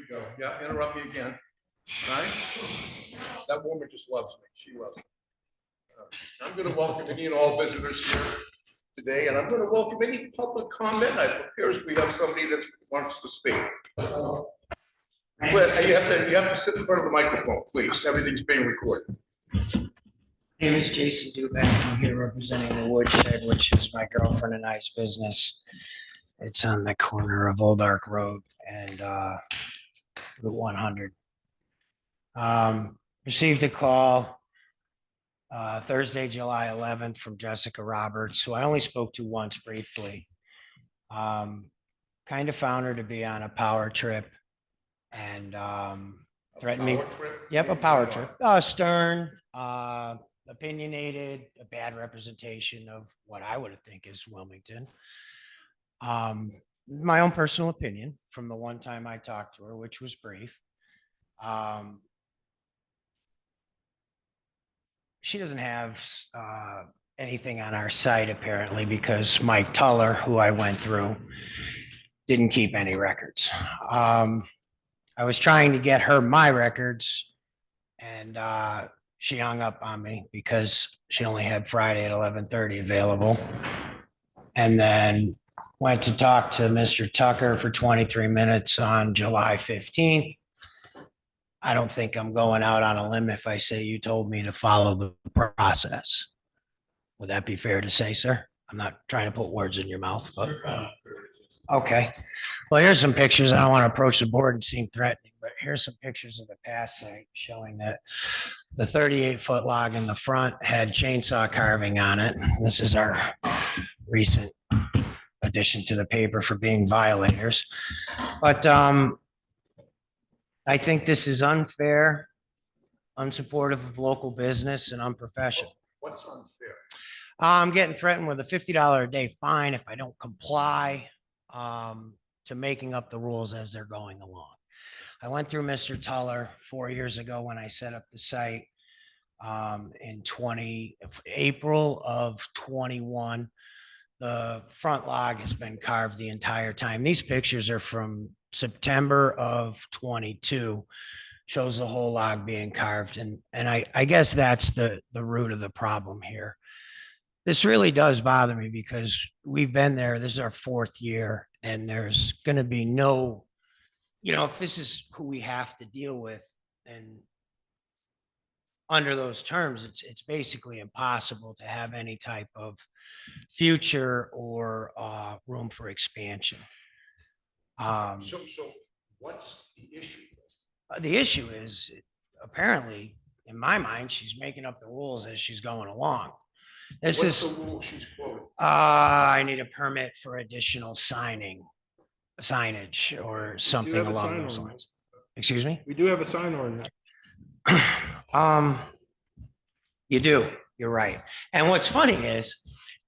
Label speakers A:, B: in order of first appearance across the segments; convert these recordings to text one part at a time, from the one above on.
A: go. Yeah, interrupt me again. Right? That woman just loves me. She loves me. I'm going to welcome any and all visitors here today, and I'm going to welcome any public comment. It appears we have somebody that wants to speak. But you have to sit in front of the microphone, please. Everything's being recorded.
B: My name is Jason Dubeck. I'm here representing the Woodshed, which is my girlfriend and I's business. It's on the corner of Old Ark Road and Route 100. Received a call Thursday, July 11th from Jessica Roberts, who I only spoke to once briefly. Kind of found her to be on a power trip and threatened me. Yep, a power trip. Stern, opinionated, a bad representation of what I would think is Wilmington. My own personal opinion from the one time I talked to her, which was brief. She doesn't have anything on our site apparently because Mike Tuller, who I went through, didn't keep any records. I was trying to get her my records and she hung up on me because she only had Friday at 11:30 available. And then went to talk to Mr. Tucker for 23 minutes on July 15th. I don't think I'm going out on a limb if I say you told me to follow the process. Would that be fair to say, sir? I'm not trying to put words in your mouth, but okay. Well, here's some pictures. I don't want to approach the board and seem threatening, but here's some pictures of the past site showing that the 38-foot log in the front had chainsaw carving on it. This is our recent addition to the paper for being violators. But I think this is unfair, unsupportive of local business, and unprofessional.
A: What's unfair?
B: I'm getting threatened with a $50 a day fine if I don't comply to making up the rules as they're going along. I went through Mr. Tuller 4 years ago when I set up the site in April of 21. The front log has been carved the entire time. These pictures are from September of 22, shows the whole log being carved. And I guess that's the root of the problem here. This really does bother me because we've been there. This is our 4th year and there's going to be no, if this is who we have to deal with and under those terms, it's basically impossible to have any type of future or room for expansion.
A: So what's the issue?
B: The issue is apparently, in my mind, she's making up the rules as she's going along. What's
A: the rule she's quoting?
B: I need a permit for additional signage or something along those lines. Excuse me?
C: We do have a sign ordinance.
B: You do. You're right. And what's funny is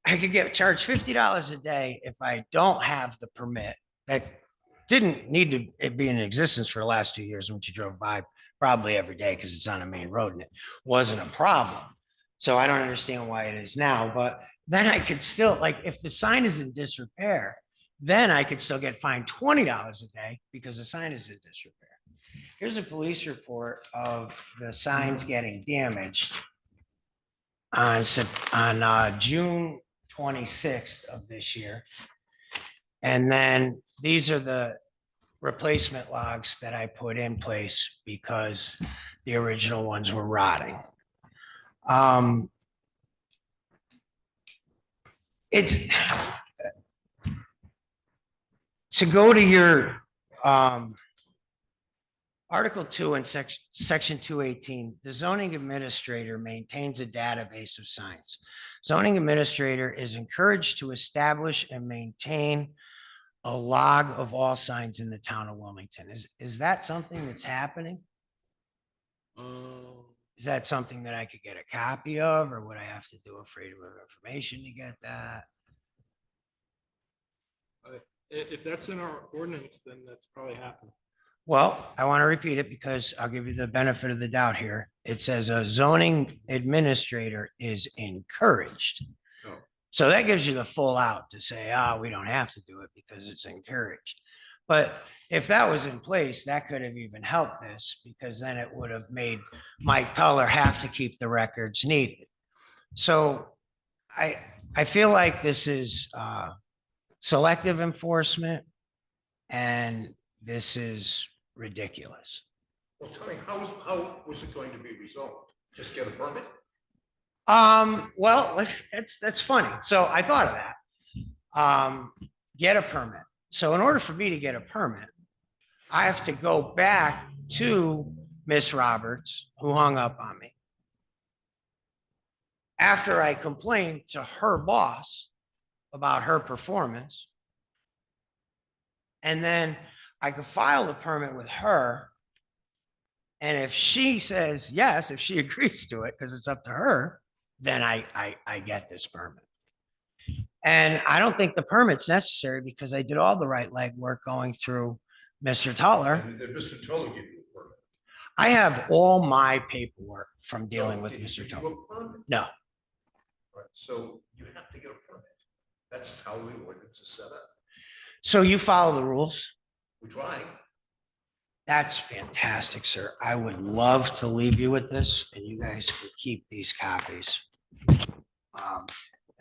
B: I could get charged $50 a day if I don't have the permit. That didn't need to be in existence for the last 2 years when you drove by probably every day because it's on a main road and it wasn't a problem. So I don't understand why it is now, but then I could still, like, if the sign is in disrepair, then I could still get fined $20 a day because the sign is in disrepair. Here's a police report of the signs getting damaged on June 26th of this year. And then these are the replacement logs that I put in place because the original ones were rotting. It's to go to your Article 2 and Section 218, the zoning administrator maintains a database of signs. Zoning administrator is encouraged to establish and maintain a log of all signs in the town of Wilmington. Is that something that's happening? Is that something that I could get a copy of, or would I have to do a freedom of information to get that?
C: If that's in our ordinance, then that's probably happened.
B: Well, I want to repeat it because I'll give you the benefit of the doubt here. It says a zoning administrator is encouraged.
A: Oh.
B: So that gives you the full out to say, we don't have to do it because it's encouraged. But if that was in place, that could have even helped this, because then it would have made Mike Tuller have to keep the records needed. So I feel like this is selective enforcement, and this is ridiculous.
A: Well, tell me, how was it going to be resolved? Just get a permit?
B: Well, that's funny. So I thought of that. Get a permit. So in order for me to get a permit, I have to go back to Miss Roberts, who hung up on me, after I complained to her boss about her performance. And then I could file the permit with her. And if she says yes, if she agrees to it, because it's up to her, then I get this permit. And I don't think the permit's necessary, because I did all the right legwork going through Mr. Tuller.
A: And did Mr. Tuller give you a permit?
B: I have all my paperwork from dealing
A: No,
B: with
A: did he
B: Mr.
A: give you
B: Tuller.
A: a permit?
B: No,
A: Right, so you have to get a permit. That's how the ordinance is set up.
B: so you follow the rules?
A: We try.
B: That's fantastic, sir. I would love to leave you with this, and you guys could keep these copies.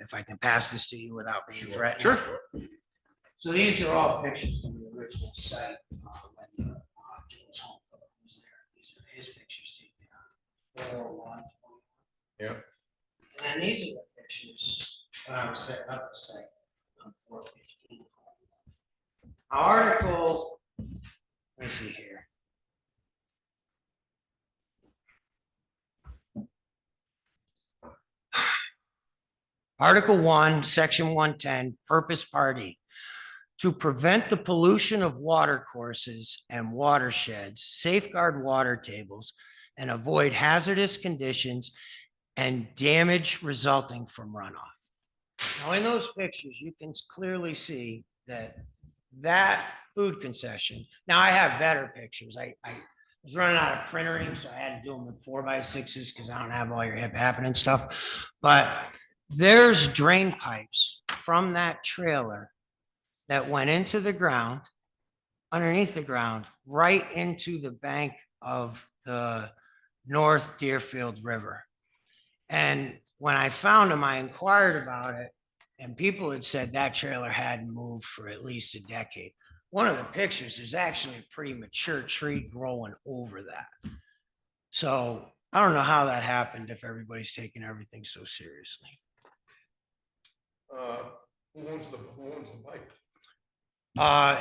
B: If I can pass this to you without being threatened.
C: Sure.
B: So these are all pictures from the original site, when Joe's home was there. These are his pictures taken on 4/1/21.
A: Yeah.
B: And then these are the pictures when I was setting up the site on 4/15. Article, let me see here. Article 1, Section 110, Purpose Party. To prevent the pollution of water courses and watersheds, safeguard water tables, and avoid hazardous conditions and damage resulting from runoff. Now, in those pictures, you can clearly see that food concession. Now, I have better pictures. I was running out of printer ink, so I had to do them with 4x6s, because I don't have all your hip happening stuff. But there's drain pipes from that trailer that went into the ground, underneath the ground, right into the bank of the North Deerfield River. And when I found them, I inquired about it, and people had said that trailer hadn't moved for at least a decade. One of the pictures is actually a pretty mature tree growing over that. So I don't know how that happened, if everybody's taking everything so seriously.
A: Who owns the pipe?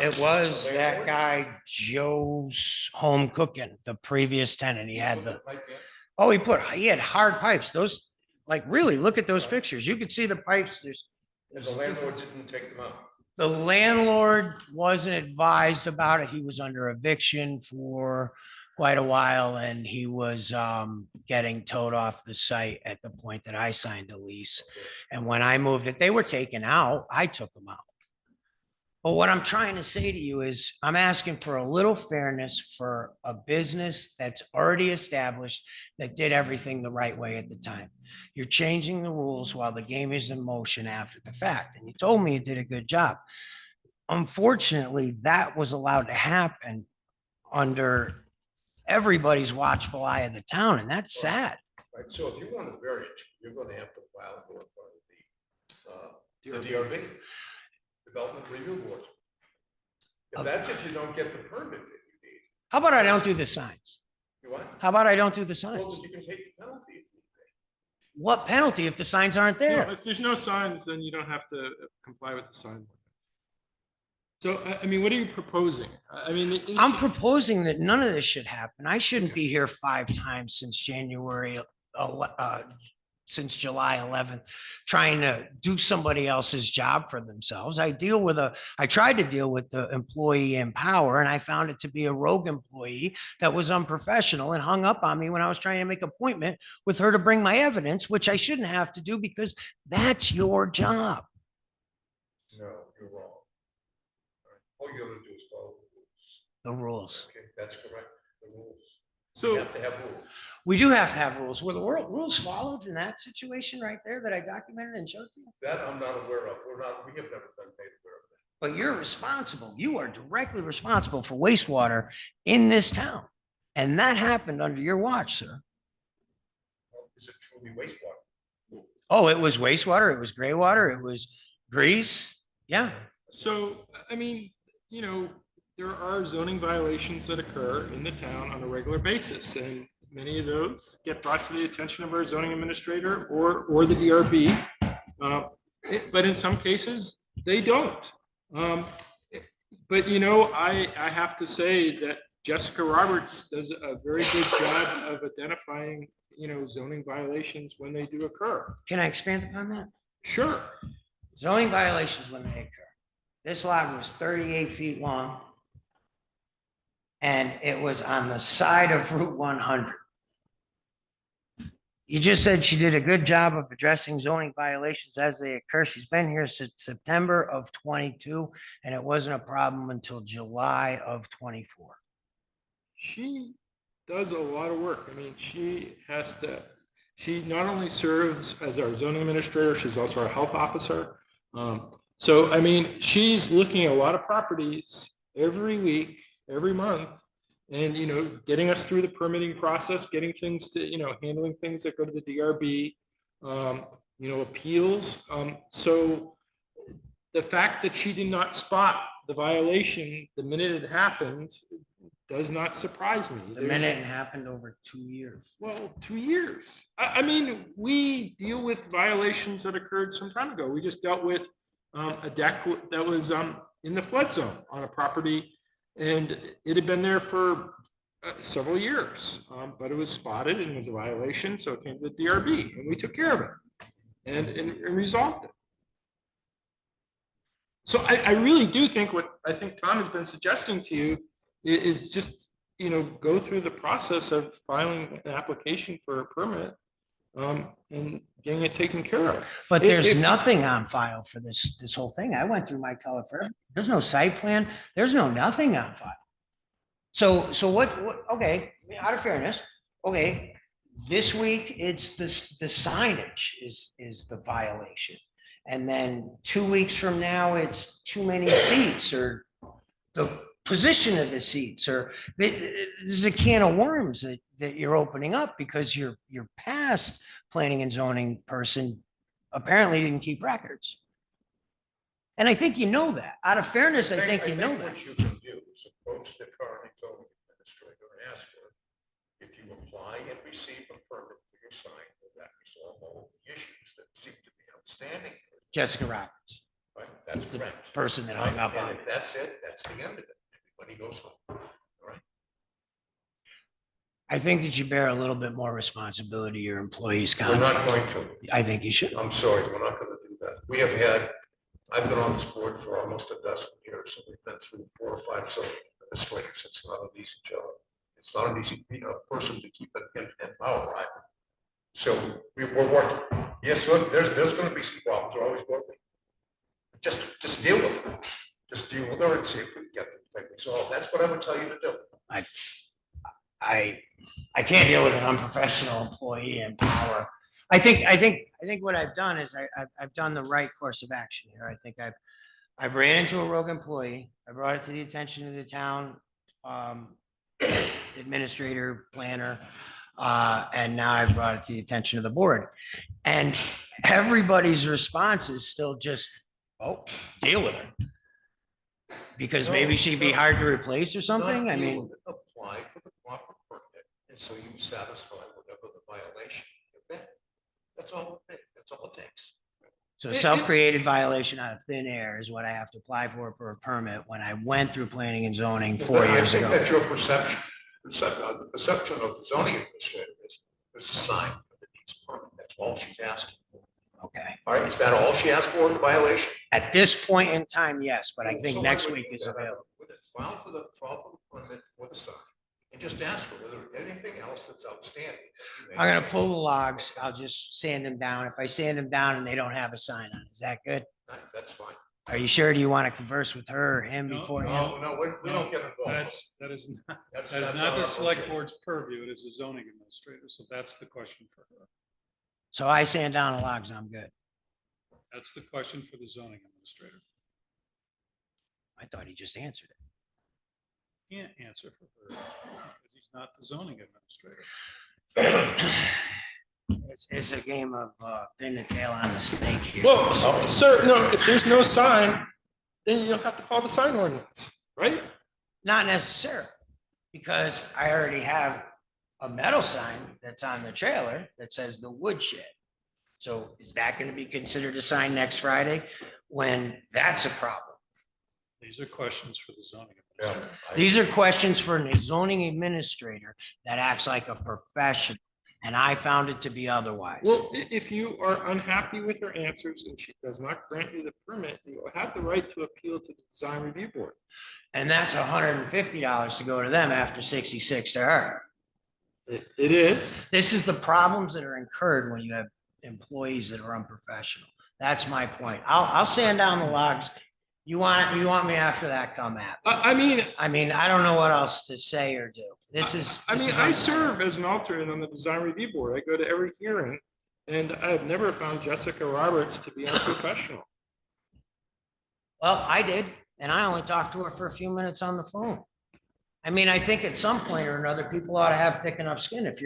B: It was
A: The
B: that
A: landlord?
B: guy Joe's Home Cooking, the previous tenant. He had
A: Put
B: the,
A: pipe in?
B: oh, he had hard pipes. Those, like, really, look at those pictures. You could see the pipes.
A: And the landlord didn't take them out.
B: The landlord wasn't advised about it. He was under eviction for quite a while, and he was getting towed off the site at the point that I signed a lease. And when I moved it, they were taken out. I took them out. But what I'm trying to say to you is, I'm asking for a little fairness for a business that's already established, that did everything the right way at the time. You're changing the rules while the game is in motion after the fact. And you told me you did a good job. Unfortunately, that was allowed to happen under everybody's watchful eye of the town, and that's sad.
A: Right, so if you want a variance, you're going to have to file for the DRB, Development Review Board. If that's if you don't get the permit that you need.
B: How about I don't do the signs?
A: You what?
B: How about I don't do the
A: Well,
B: signs?
A: then you can take the penalty if you need.
B: What penalty if the signs aren't
C: No,
B: there?
C: if there's no signs, then you don't have to comply with the sign ordinance. So, I mean, what are you proposing? I mean,
B: I'm proposing that none of this should happen. I shouldn't be here 5 times since since July 11th, trying to do somebody else's job for themselves. I tried to deal with the employee in power, and I found it to be a rogue employee that was unprofessional and hung up on me when I was trying to make an appointment with her to bring my evidence, which I shouldn't have to do, because that's your job.
A: No, you're wrong. All you gotta do is follow the rules.
B: The rules.
A: Okay, that's correct, the rules.
C: So-
A: You have to have rules.
B: We do have to have rules. Were the rules followed in that situation right there that I documented and showed to you?
A: That I'm not aware of. We have never been made aware of that.
B: but you're responsible. You are directly responsible for wastewater in this town. And that happened under your watch, sir.
A: Is it truly wastewater?
B: Oh, it was wastewater, it was gray water, it was grease. Yeah.
C: So, I mean, you know, there are zoning violations that occur in the town on a regular basis, and many of those get brought to the attention of our zoning administrator or the DRB. But in some cases, they don't. But, you know, I have to say that Jessica Roberts does a very good job of identifying, you know, zoning violations when they do occur.
B: Can I expand upon that?
C: Sure.
B: Zoning violations when they occur. This lot was 38 feet long. And it was on the side of Route 100. You just said she did a good job of addressing zoning violations as they occur. She's been here since September of 22, and it wasn't a problem until July of 24.
C: She does a lot of work. I mean, she not only serves as our zoning administrator, she's also our health officer. So, I mean, she's looking at a lot of properties every week, every month, and, you know, getting us through the permitting process, getting things to, you know, handling things that go to the DRB, you know, appeals. So the fact that she did not spot the violation the minute it happened does not surprise me.
B: The minute it happened over 2 years.
C: Well, 2 years. I mean, we deal with violations that occurred some time ago. We just dealt with a deck that was in the flood zone on a property, and it had been there for several years, but it was spotted and was a violation, so it came to the DRB, and we took care of it and resolved it. So I really do think what I think Tom has been suggesting to you is just, you know, go through the process of filing an application for a permit and getting it taken care of.
B: But there's nothing on file for this whole thing. I went through my color forever. There's no site plan. There's nothing on file. So what, okay, out of fairness, okay, this week it's the signage is the violation. And then 2 weeks from now, it's too many seats or the position of the seats, or this is a can of worms that you're opening up because your past planning and zoning person apparently didn't keep records. And I think you know that. Out of fairness, I think you know that.
A: What you can do is approach the current zoning administrator and ask her if you apply and receive a permit for your sign, will that resolve all the issues that seem to be outstanding?
B: Jessica Roberts.
A: Right, that's correct.
B: Person that hung up on
A: it. That's it. That's the end of it. Everybody goes home. All right.
B: I think that you bear a little bit more responsibility to your employees.
A: We're not going to.
B: I think you should.
A: I'm sorry, we're not going to do that. I've been on this board for almost a dozen years, and we've been through 4 or 5 zoning administrators. It's not an easy job. It's not an easy, person to keep it in power, right? So we're working. Yes, look, there's going to be some problems. We're always working. Just deal with it. Just deal with her and see if we can get the thing resolved. That's what I would tell you to do.
B: I can't deal with an unprofessional employee in power. I think what I've done is I've done the right course of action here. I think I've ran into a rogue employee. I brought it to the attention of the town administrator, planner, and now I've brought it to the attention of the board. And everybody's response is still just, oh, deal with her. Because maybe she'd be hard to replace or something. I mean,
A: apply for the proper permit, and so you satisfy whatever the violation has been. That's all it takes.
B: So self-created violation out of thin air is what I have to apply for a permit when I went through planning and zoning 4 years ago.
A: I think that's your perception. The perception of the zoning administrator is there's a sign that needs a permit. That's all she's asking for.
B: Okay.
A: All right, is that all she asked for in the violation?
B: At this point in time, yes, but I think
A: So
B: next
A: would
B: week
A: do
B: is
A: that.
B: available.
A: File for the permit for the sign and just ask her whether anything else that's outstanding.
B: I'm gonna pull the logs. I'll just sand them down. If I sand them down and they don't have a sign on it, is that good?
A: That's fine.
B: Are you sure? Do you want to converse with her or him
C: No,
B: before?
A: No, we don't get involved.
D: That is
A: That's
D: not
A: not
D: the
A: our
D: select
A: purview.
D: board's purview. It is the zoning administrator. So that's the question for her.
B: So I sand down the logs, I'm good.
D: That's the question for the zoning administrator.
B: I thought he just answered it.
D: Can't answer for her because he's not the zoning administrator.
B: It's a game of pin the tail on the snake here.
C: Well, sir, no, if there's no sign, then you don't have to follow the sign ordinance, right?
B: Not necessarily, because I already have a metal sign that's on the trailer that says the woodshed. So is that going to be considered a sign next Friday when that's a problem?
D: These are questions for the zoning
A: Yeah,
D: administrator.
B: These are questions for a zoning administrator that acts like a professional, and I found it to be otherwise.
C: Well, if you are unhappy with her answers and she does not grant you the permit, you have the right to appeal to the design review board.
B: And that's $150 to go to them after 66 to her.
C: It is.
B: This is the problems that are incurred when you have employees that are unprofessional. That's my point. I'll sand down the logs. You want me after that, come at me.
C: I mean,
B: I don't know what else to say or do.
C: I serve as an alternate on the design review board. I go to every hearing, and I've never found Jessica Roberts to be unprofessional.
B: Well, I did, and I only talked to her for a few minutes on the phone. I think at some point or another, people ought to have thick enough skin. If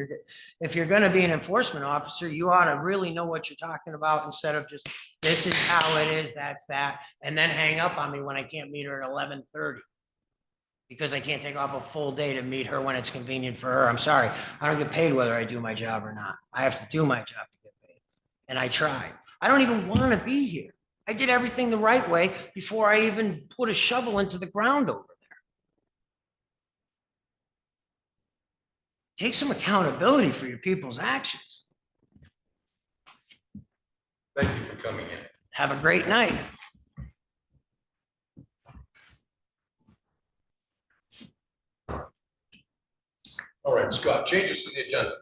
B: you're going to be an enforcement officer, you ought to really know what you're talking about instead of just, this is how it is, that's that, and then hang up on me when I can't meet her at 11:30. Because I can't take off a full day to meet her when it's convenient for her. I'm sorry. I don't get paid whether I do my job or not. I have to do my job to get paid. And I tried. I don't even want to be here. I did everything the right way before I even put a shovel into the ground over there. Take some accountability for your people's actions.
A: Thank you for coming in.
B: Have a great night.
A: All right, Scott, changes to the agenda.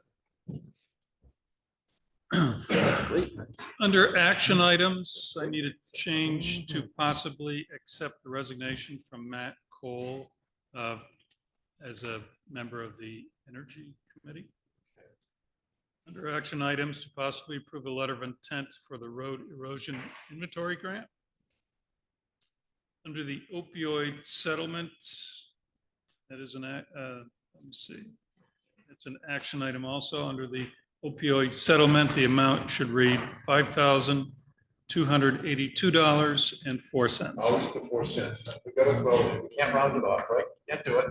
D: Under action items, I need a change to possibly accept the resignation from Matt Cole as a member of the Energy Committee. Under action items, to possibly approve a letter of intent for the road erosion inventory grant. Under the opioid settlement, that is let me see. It's an action item also. Under the opioid settlement, the amount should read $5,282.04.
A: Always the 4 cents. We gotta vote. We can't round it off, right? Can't do it.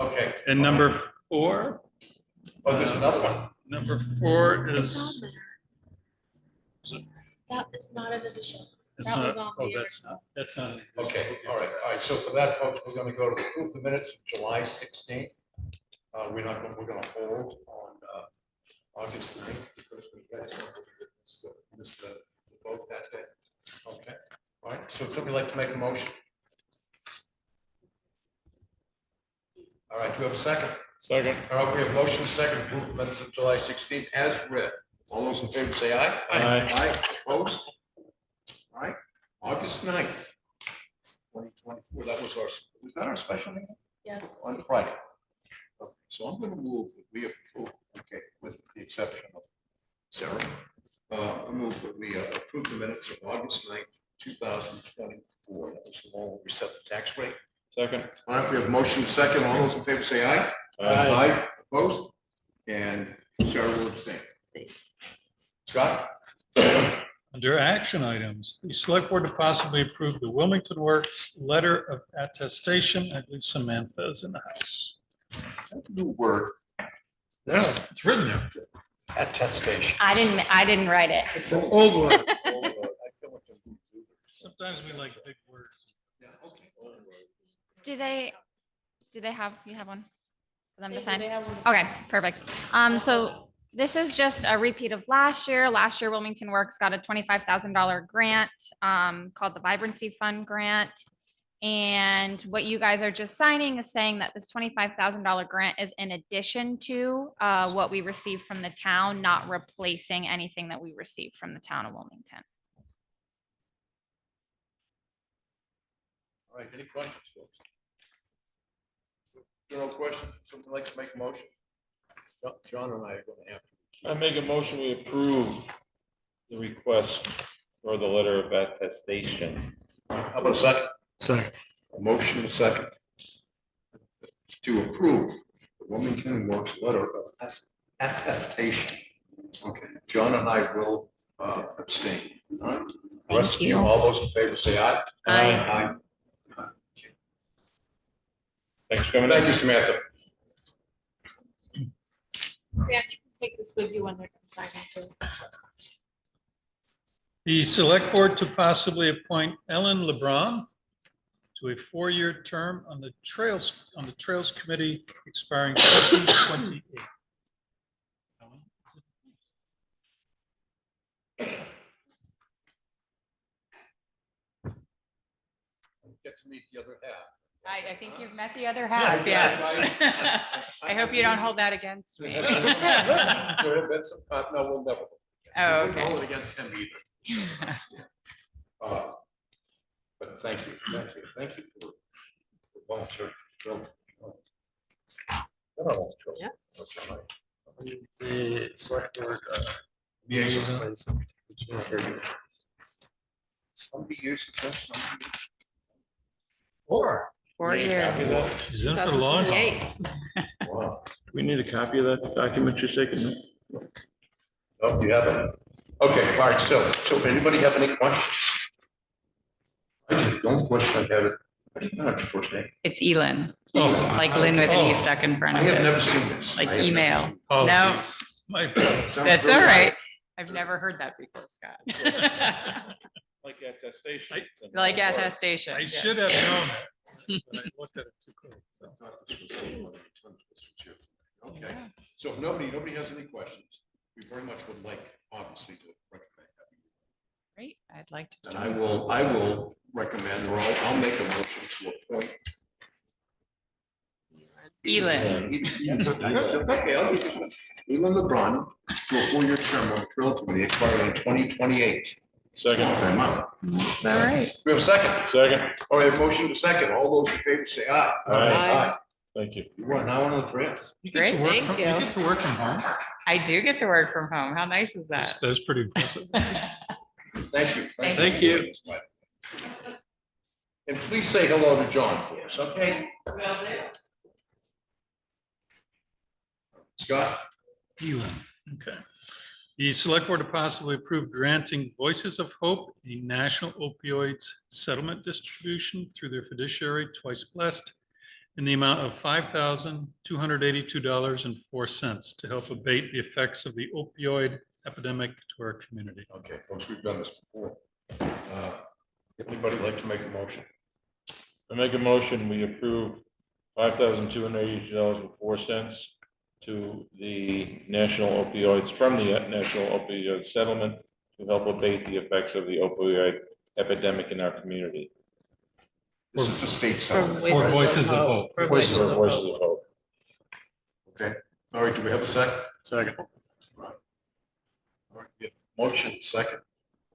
A: Okay.
D: And number 4.
A: Oh, there's another one.
D: Number 4
E: It's
D: is.
E: on there. That is not an addition.
D: It's
E: That
D: not,
E: was on
D: oh,
E: the
D: that's not.
A: Okay, all right. So for that, folks, we're gonna go to approve the minutes of July 16th. We're gonna hold on August 9th because we had missed the vote that day. Okay, all right. So would somebody like to make a motion? All right, do we have a second?
C: Second.
A: All right, we have motion second, approve the minutes of July 16th as read. All those in favor say aye.
C: Aye.
A: Aye, opposed? All right, August 9th, 2024, was that our special meeting
E: Yes.
A: on Friday? Okay, so I'm going to move that we approve, okay, with the exception of Sarah. I move that we approve the minutes of August 9th, 2024. That was the one where we set the tax rate.
C: Second.
A: All right, we have motion second. All those in favor say aye.
C: Aye.
A: Opposed? And Sarah will abstain. Scott?
D: Under action items, the select board to possibly approve the Wilmington Works letter of attestation. I believe Samantha is in the house.
A: New word.
C: No,
D: It's written there.
A: Attestation.
F: I didn't write it.
C: it's an old one.
A: I feel like
D: Sometimes we like big words.
A: yeah, okay.
F: Do they have, you have one for them to
E: They
F: sign?
E: have one.
F: Okay, perfect. So this is just a repeat of last year. Last year, Wilmington Works got a $25,000 grant called the Vibrancy Fund Grant. And what you guys are just signing is saying that this $25,000 grant is in addition to what we received from the town, not replacing anything that we received from the town of Wilmington.
A: All right, any questions, folks? No questions? Someone like to make a motion? John and I are going to have to.
G: I make a motion, we approve the request for the letter of attestation.
A: How about a second?
C: Second.
A: A motion and a second to approve the Wilmington Works letter of attestation. Okay, John and I will abstain. All right? The rest of
E: you.
A: All those in favor say aye.
E: Aye.
A: Aye.
G: Thanks for coming in.
A: Thank you, Samantha.
E: Sam, you can take this with you when they're signing too.
D: The select board to possibly appoint Ellen LeBron to a 4-year term on the Trails Committee expiring 2028. Ellen,
A: Get to meet the other half.
H: I think you've met the other half, yes. I hope you don't hold that against me.
A: There have been some, no, we'll never.
H: Oh,
A: We won't
H: okay.
A: hold it against him either. But thank you for volunteering.
E: Yeah.
C: The select board.
A: Liaison. Somebody uses this.
C: Or.
H: 4 years.
D: Isn't it for long?
E: 28.
A: Wow.
G: We need a copy of that document you're taking.
A: Oh, you have it? Okay, all right, so anybody have any questions? The only question I have is, how do you pronounce your first name?
H: It's Elin,
D: Oh,
H: like Lynn with an
D: Oh.
H: E stuck in front
A: I
H: of
A: have
H: it.
A: never seen this.
H: Like
A: I have never
H: email.
A: seen
D: oh,
H: No.
D: geez. My
A: it. Sounds
H: That's
A: very
H: all
A: nice.
H: right. I've never heard that before, Scott.
G: Like attestation.
H: Like attestation.
D: I
H: yes.
D: should have known it, but I looked at it too quick.
A: I thought this was you. Okay, so if nobody has any questions, we very much would like, obviously, to recommend that.
H: Great, I'd like to.
A: And I will recommend, or I'll make a motion to appoint.
H: Elin.
A: Okay, I'll give you one. Elin LeBron to a 4-year term on the Trail Committee expiring in 2028.
G: Second.
A: Time out.
H: That's all right.
A: We have a second.
G: Second.
A: All right, motion to second. All those in favor say aye.
G: Aye. Thank you.
A: You are now on the trails.
D: You get to
H: Great,
D: work
E: thank
D: from-
E: you.
D: You get to work from home.
H: I do get to work from home. How nice is
D: That's
H: that?
D: that's pretty impressive.
A: Thank you.
H: Thank
C: you.
A: And please say hello to John for us, okay? Scott?
D: Elin, okay. The select board to possibly approve granting Voices of Hope a national opioids settlement distribution through their fiduciary Twice Blessed in the amount of $5,282.04 to help abate the effects of the opioid epidemic to our community.
A: Okay, folks, we've done this before. Anybody like to make a motion?
G: I make a motion, we approve $5,280.04 to the national opioids, from the national opioid settlement to help abate the effects of the opioid epidemic in our community.
A: This is the state settlement.
D: For Voices of Hope.
G: For Voices of Hope.
A: Okay, all right, do we have a second? Second. All right, we have a motion, second,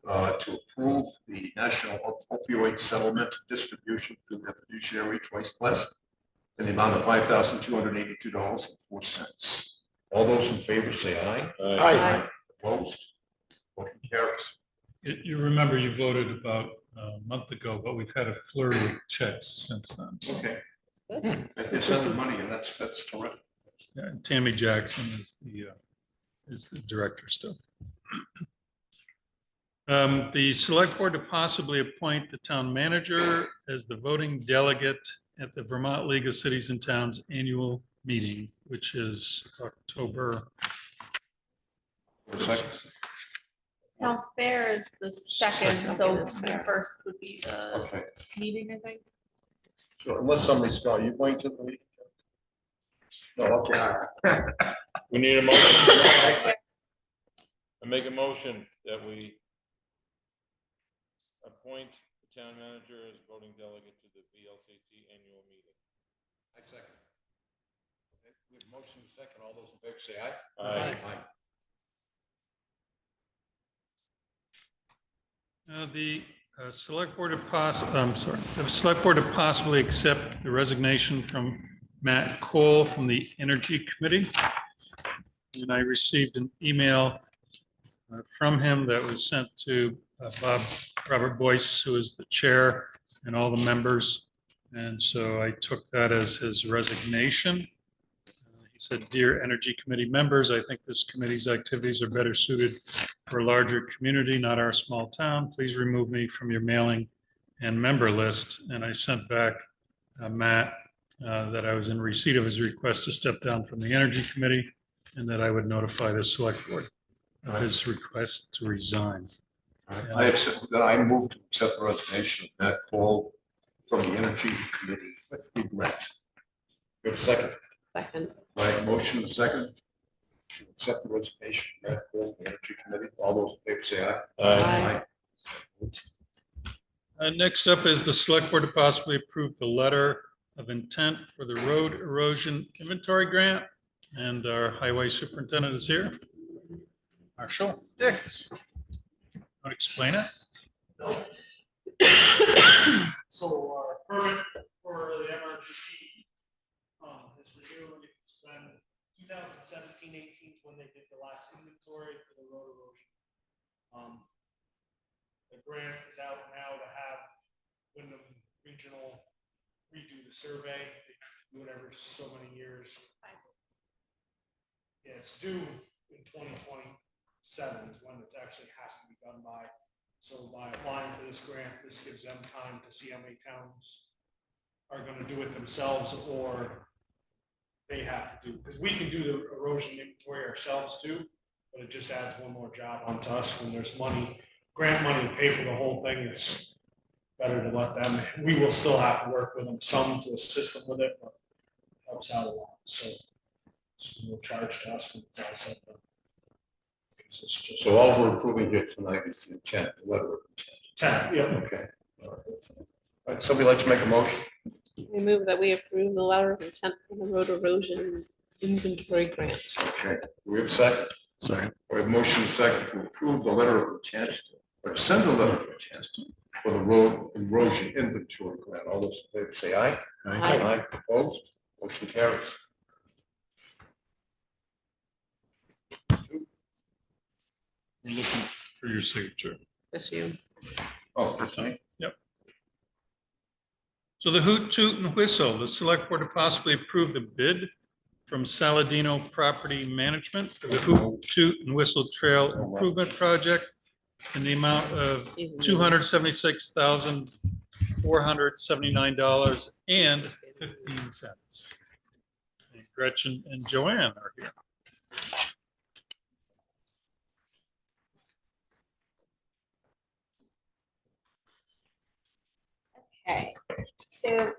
A: to approve the national opioid settlement distribution to the fiduciary Twice Blessed in the amount of $5,282.04. All those in favor say aye.
G: Aye.
A: Opposed? Motion carries.
D: You remember you voted about a month ago, but we've had a flurry of checks since then.
A: Okay. But they're sending money, and that's terrific.
D: Yeah, and Tammy Jackson is the director still. The select board to possibly appoint the town manager as the voting delegate at the Vermont League of Cities and Towns annual meeting, which is October.
A: Second.
E: Town fair is the second, so the first would be the
A: Okay,
E: meeting, I think.
A: so unless somebody's got, are you going to the meeting? No, okay.
G: We need a motion. I make a motion that we appoint the town manager as voting delegate to the VLCT annual meeting.
A: I second. Okay, we have a motion second. All those in favor say aye.
G: Aye.
D: The select board the select board to possibly accept the resignation from Matt Cole from the Energy Committee. And I received an email from him that was sent to Robert Boyce, who is the chair, and all the members. And so I took that as his resignation. He said, "Dear Energy Committee members, I think this committee's activities are better suited for a larger community, not our small town. Please remove me from your mailing and member list." And I sent back Matt that I was in receipt of his request to step down from the Energy Committee and that I would notify the Select Board of his request to resign.
A: I accept, I move to accept the resignation of Matt Cole from the Energy Committee with regret. You have a second?
I: Second.
A: My motion is second. To accept the resignation of Matt Cole from the Energy Committee. All those in favor say aye.
I: Aye.
D: Next up is the Select Board to possibly approve the letter of intent for the road erosion inventory grant. And our highway superintendent is here. Marshall Dix. Want to explain it?
J: So our permit for the MRGP is renewed. It's been 2017-18 when they did the last inventory for the road erosion. The grant is out now to have Wyndham Regional redo the survey. They do it every so many years. Yeah, it's due in 2027 is when it actually has to be done by. So by applying for this grant, this gives them time to see how many towns are going to do it themselves or they have to do, because we can do the erosion inventory ourselves too, but it just adds one more job onto us when there's money, grant money to pay for the whole thing. It's better to let them, we will still have to work with them some to assist them with it, but it helps out a lot. So it's no charge to us when it's all set up.
A: So all we're approving here tonight is the intent, the letter of intent.
J: 10, yeah.
A: Okay. All right, somebody like to make a motion?
I: We move that we approve the letter of intent for the road erosion inventory grant.
A: Okay, we have a second.
B: Sorry.
A: We have motion and second to approve the letter of intent, or send the letter of intent for the road erosion inventory grant. All those in favor say aye.
I: Aye.
A: Opposed? Motion carries.
D: We're looking for your signature.
I: That's you.
A: Oh, that's me.
D: Yep. So the hoot, toot, and whistle, the Select Board to possibly approve the bid from Saladino Property Management for the Hoot, Toot, and Whistle Trail Improvement Project in the amount of $276,479.15. Gretchen and Joanne are here.
K: Okay, so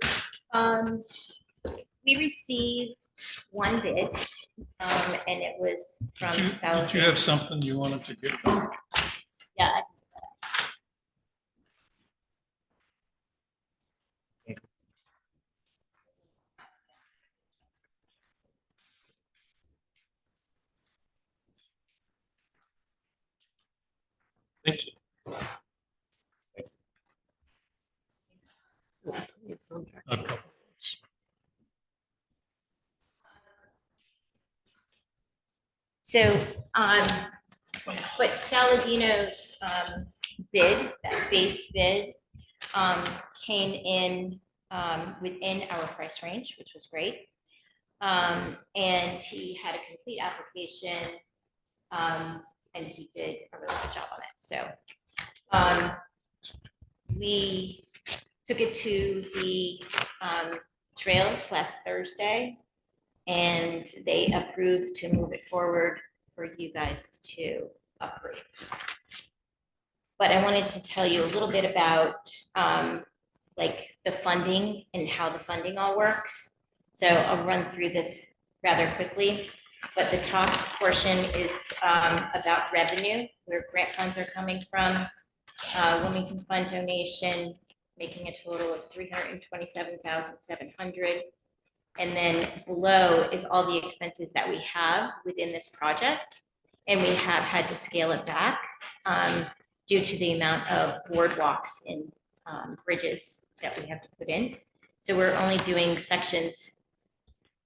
K: we received one bid, and it was from
D: Did you
K: Saladino.
D: have something you wanted to get?
K: Yeah.
D: Thank you. Okay.
K: So, but Saladino's bid, that base bid, came in within our price range, which was great. And he had a complete application, and he did a really good job on it. So, we took it to the trails last Thursday, and they approved to move it forward for you guys to approve. But I wanted to tell you a little bit about like the funding and how the funding all works. So I'll run through this rather quickly, but the top portion is about revenue, where grant funds are coming from, Wilmington Fund donation, making a total of $327,700. And then below is all the expenses that we have within this project. And we have had to scale it back due to the amount of boardwalks and bridges that we have to put in. So we're only doing sections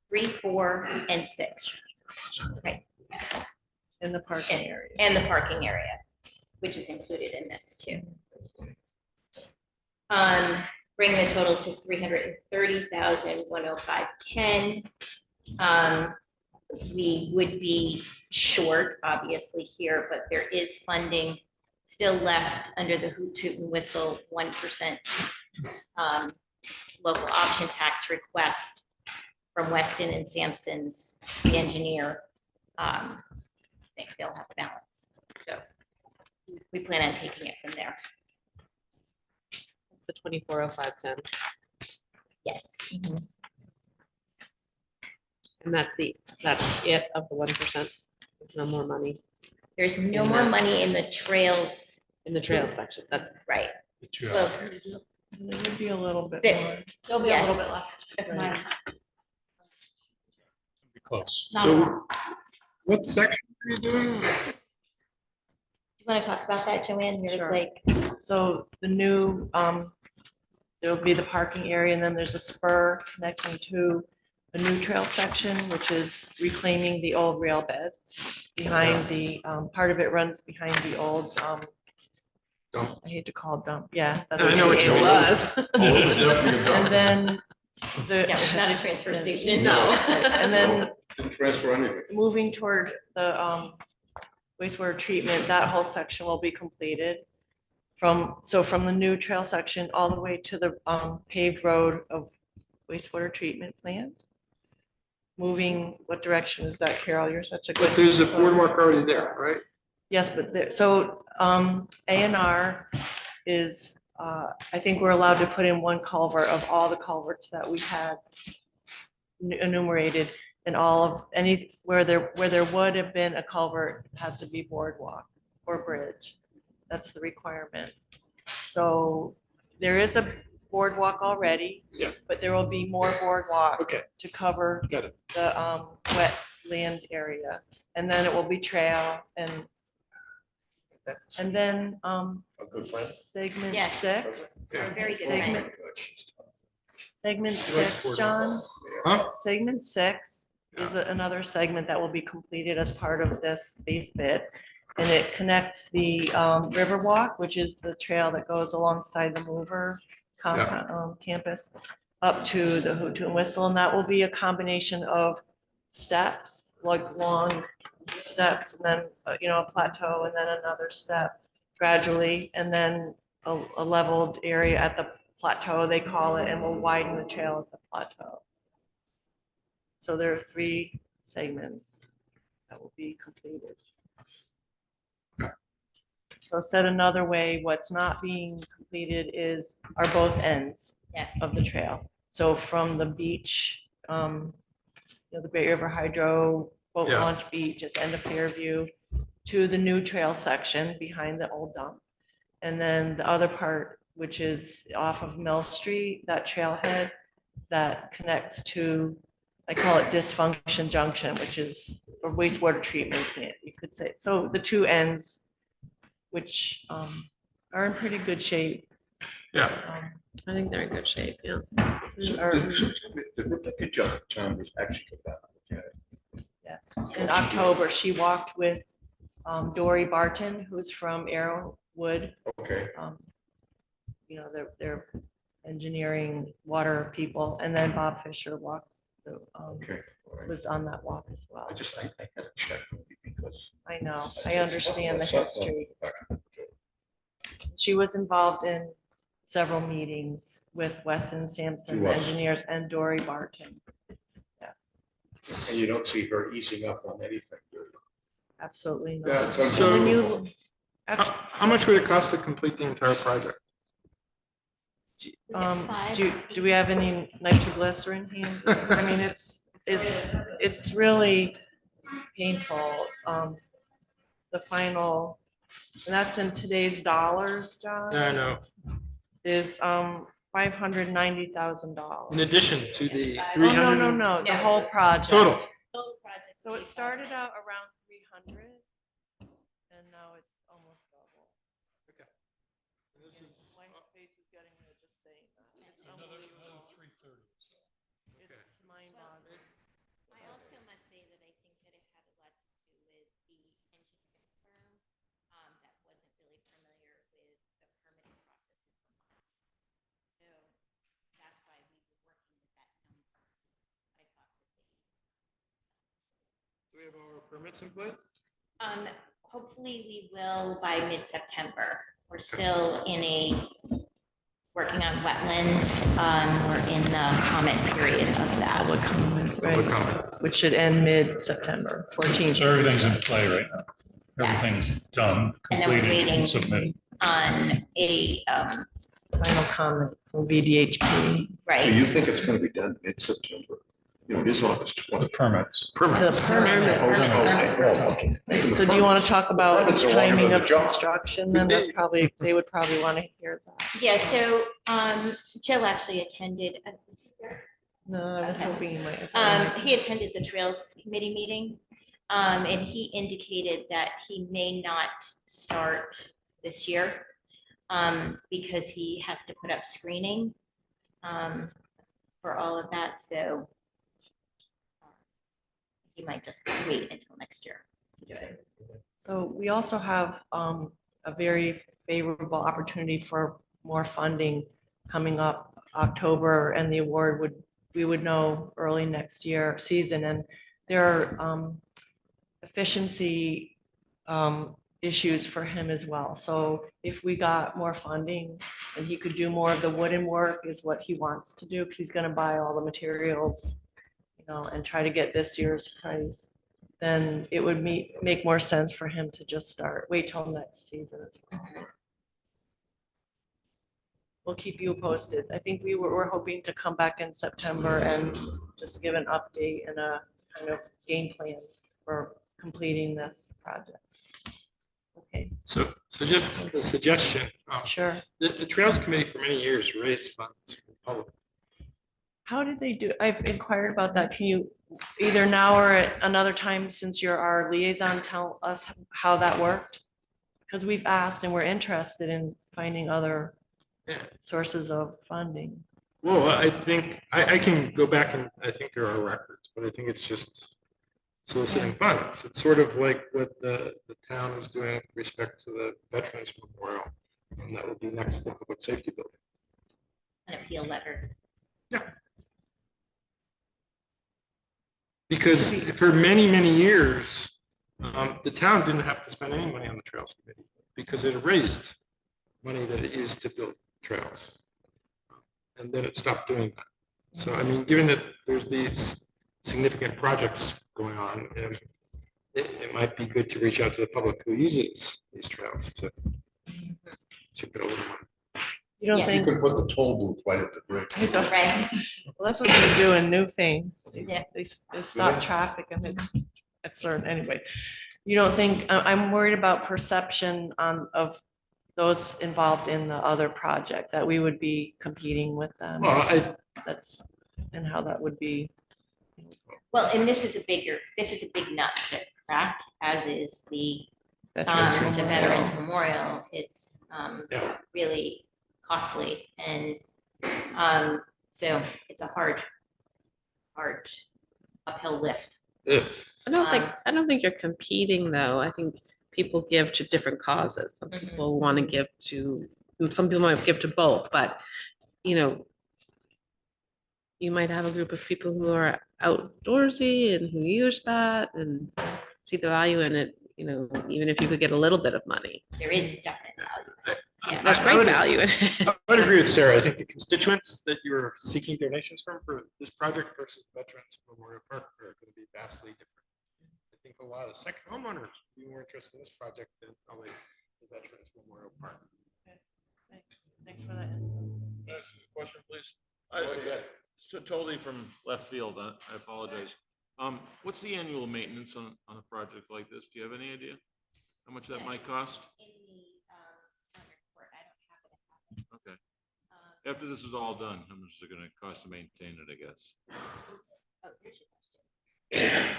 K: 3, 4, and 6. Right.
I: In the parking area.
K: And the parking area, which is included in this too. bring the total to 330,105.10. We would be short, obviously, here, but there is funding still left under the Hoot Toot and Whistle 1% local option tax request from Weston and Sampson's, the engineer. I think they'll have balance. So we plan on taking it from there.
I: The 240510,
K: Yes.
I: and that's it of the 1%. There's no more money
K: There's no more money in the trails,
I: in the trail section. That's
K: right?
C: Yeah.
K: Well,
H: There would be a little bit
K: There-
H: more.
E: There'll be a
K: Yes.
E: little bit left. if my-
D: Be close.
E: not a
C: So
E: lot.
C: what section are you doing?
K: you want to talk about that, Joanne? You're
H: Sure.
K: like,
H: So the new, there'll be the parking area, and then there's a spur connecting to a new trail section, which is reclaiming the old rail bed behind the, part of it runs behind the old,
C: Dump.
H: I hate to call it dump, yeah. that's
C: I know what you
H: it
C: mean.
H: was.
A: Definitely a dump.
H: And then the.
K: yeah, it's not a transfer
H: Yeah.
K: station.
I: No.
H: And then
A: Didn't transfer anything.
H: moving toward the wastewater treatment, that whole section will be completed. From the new trail section all the way to the paved road of wastewater treatment plant. Moving, what direction is that, Carol? You're such a good.
C: But there's a boardwalk already there, right?
H: Yes, but there, so A&R is, I think we're allowed to put in one culvert of all the culverts that we had enumerated, and all of where there would have been a culvert has to be boardwalk or bridge. That's the requirement. So there is a boardwalk already.
C: Yeah.
H: But there will be more boardwalk
C: Okay,
H: to cover
C: got it.
H: the wetland area, and then it will be trail and then
A: A good plan.
H: segment
K: Yes.
H: 6.
K: We're very good
H: Segment-
K: friends.
H: Segment
C: She likes
H: 6,
C: boardwalk.
H: John.
C: Huh?
H: Segment 6 is another segment that will be completed as part of this base bid. And it connects the Riverwalk, which is the trail that goes alongside the mover campus, up to the Hoot Toot and Whistle. And that will be a combination of steps, like long steps, and then, a plateau, and then another step gradually, and then a leveled area at the plateau, they call it, and we'll widen the trail at the plateau. So there are 3 segments that will be completed. So said another way, what's not being completed are both ends
K: Yeah.
H: of the trail. So from the beach, the Great River Hydro Boat
C: Yeah.
H: Launch Beach at the end of Fairview to the new trail section behind the old dump. And then the other part, which is off of Mill Street, that trailhead that connects to, I call it Dysfunction Junction, which is a wastewater treatment plant, you could say. So the 2 ends, which are in pretty good shape.
C: Yeah.
I: I think they're in good shape, yeah.
A: Did Rebecca Chalmers actually get that?
H: Yeah. In October, she walked with Dory Barton, who's from Arrowwood.
A: Okay.
H: They're engineering water people, and then Bob Fisher walked,
A: Okay. All right.
H: was on that walk as well.
A: I had to check because.
H: I know, I understand the history. She was involved in several meetings with Weston
A: She
H: Sampson
A: was.
H: engineers and Dory Barton.
A: And you don't see her easing up on anything, do you?
H: Absolutely
A: Yeah,
H: not.
A: it's
C: So-
H: When you-
C: How much would it cost to complete the entire project?
E: Was it 5?
H: Do we have any nitroglycerin here? I mean, it's really painful. The final, and that's in today's dollars, John,
C: I know.
H: is $590,000.
C: In addition to the
H: Oh,
C: 300.
H: no, the whole project.
C: Total.
K: Total project.
H: So it started out around 300, and now it's almost double.
C: This is,
H: My face is getting red just saying that. It's unbelievable.
D: 330.
H: It's mind-boggling.
K: I also must say that I think that it had a lot to do with the engineering firm that wasn't really familiar with the permitting process in Vermont. So
C: have our permits in place?
K: Hopefully we will by mid-September. We're still working on wetlands. We're in the comment period of that.
H: Public comment,
C: Public
H: right,
C: comment.
H: which should end mid-September 14th.
D: So everything's in play right now.
K: Yes.
D: Everything's done,
K: And then we're
D: completed,
K: waiting
D: and submitted.
K: on a,
H: Final comment from VDHP.
A: So
K: right,
A: you think it's gonna be done mid-September? You know, it is August
D: The
A: 20th.
D: permits.
H: The
A: Permits.
H: permits.
A: Okay.
H: So do you want to talk about
A: Permits are longer
H: timing
A: than
H: of
A: the job.
H: construction? Then that's probably, they would probably want to hear that.
K: yeah, so, Jill actually attended,
H: No, I was
K: Okay.
H: hoping you might. have.
K: he attended the Trails Committee meeting. And he indicated that he may not start this year, because he has to put up screening, for all of that, so he might just wait until next year to do it.
H: So we also have a very favorable opportunity for more funding coming up October, and the award we would know early next year season. And there are efficiency issues for him as well. So if we got more funding and he could do more of the wooden work is what he wants to do, because he's going to buy all the materials, and try to get this year's price, then it would make more sense for him to just wait till next season as well. We'll keep you posted. I think we're hoping to come back in September and just give an update and a kind of game plan for completing this project. Okay,
C: So just a suggestion.
H: sure.
C: The Trails Committee for many years raised funds for the public.
H: How did they do? I've inquired about that. Can you either now or at another time, since you're our liaison, tell us how that worked? Because we've asked and we're interested in finding other
C: Yeah.
H: sources of funding.
C: Well, I think, I can go back and I think there are records, but I think it's just soliciting funds. It's sort of like what the town is doing with respect to the Veterans Memorial. And that will be next to the public safety building.
K: An appeal letter.
C: Because for many, many years, the town didn't have to spend any money on the Trails Committee because it raised money that it used to build trails. And then it stopped doing that. So, I mean, given that there's these significant projects going on, and it might be good to reach out to the public who uses these trails to chip it over the money.
H: You don't
K: Yeah.
A: You
H: think,
A: can put the toll booth right at the bridge.
K: Right,
H: well, that's what they do in Newfane.
K: Yeah.
H: They stop traffic and then at certain, anyway. You don't think, I'm worried about perception of those involved in the other project, that we would be competing with them.
C: Well,
H: And how that would be.
K: well, and this is a big nut to crack, as is the
H: Veterans Memorial.
K: Veterans Memorial. It's
C: Yeah.
K: really costly, and so it's a hard uphill lift.
I: I don't think you're competing though. I think people give to different causes. Some
K: Mhm.
I: people want to give to, some people might give to both, but you might have a group of people who are outdoorsy and who use that and see the value in it, even if you could get a little bit of money.
K: There is definite value. Yeah.
I: There's
C: I
I: great
C: would-
I: value in it.
C: I would agree with Sarah. I think the constituents that you're seeking donations from for this project versus Veterans Memorial Park are going to be vastly different. I think a lot of second homeowners would be more interested in this project than probably the Veterans Memorial Park.
H: Thanks for that.
G: Question, please. So totally from left field, I apologize. What's the annual maintenance on a project like this? Do you have any idea how much that might cost?
K: In the report, I don't have it.
G: Okay. After this is all done, how much is it gonna cost to maintain it, I guess?
K: Oh, here's your question.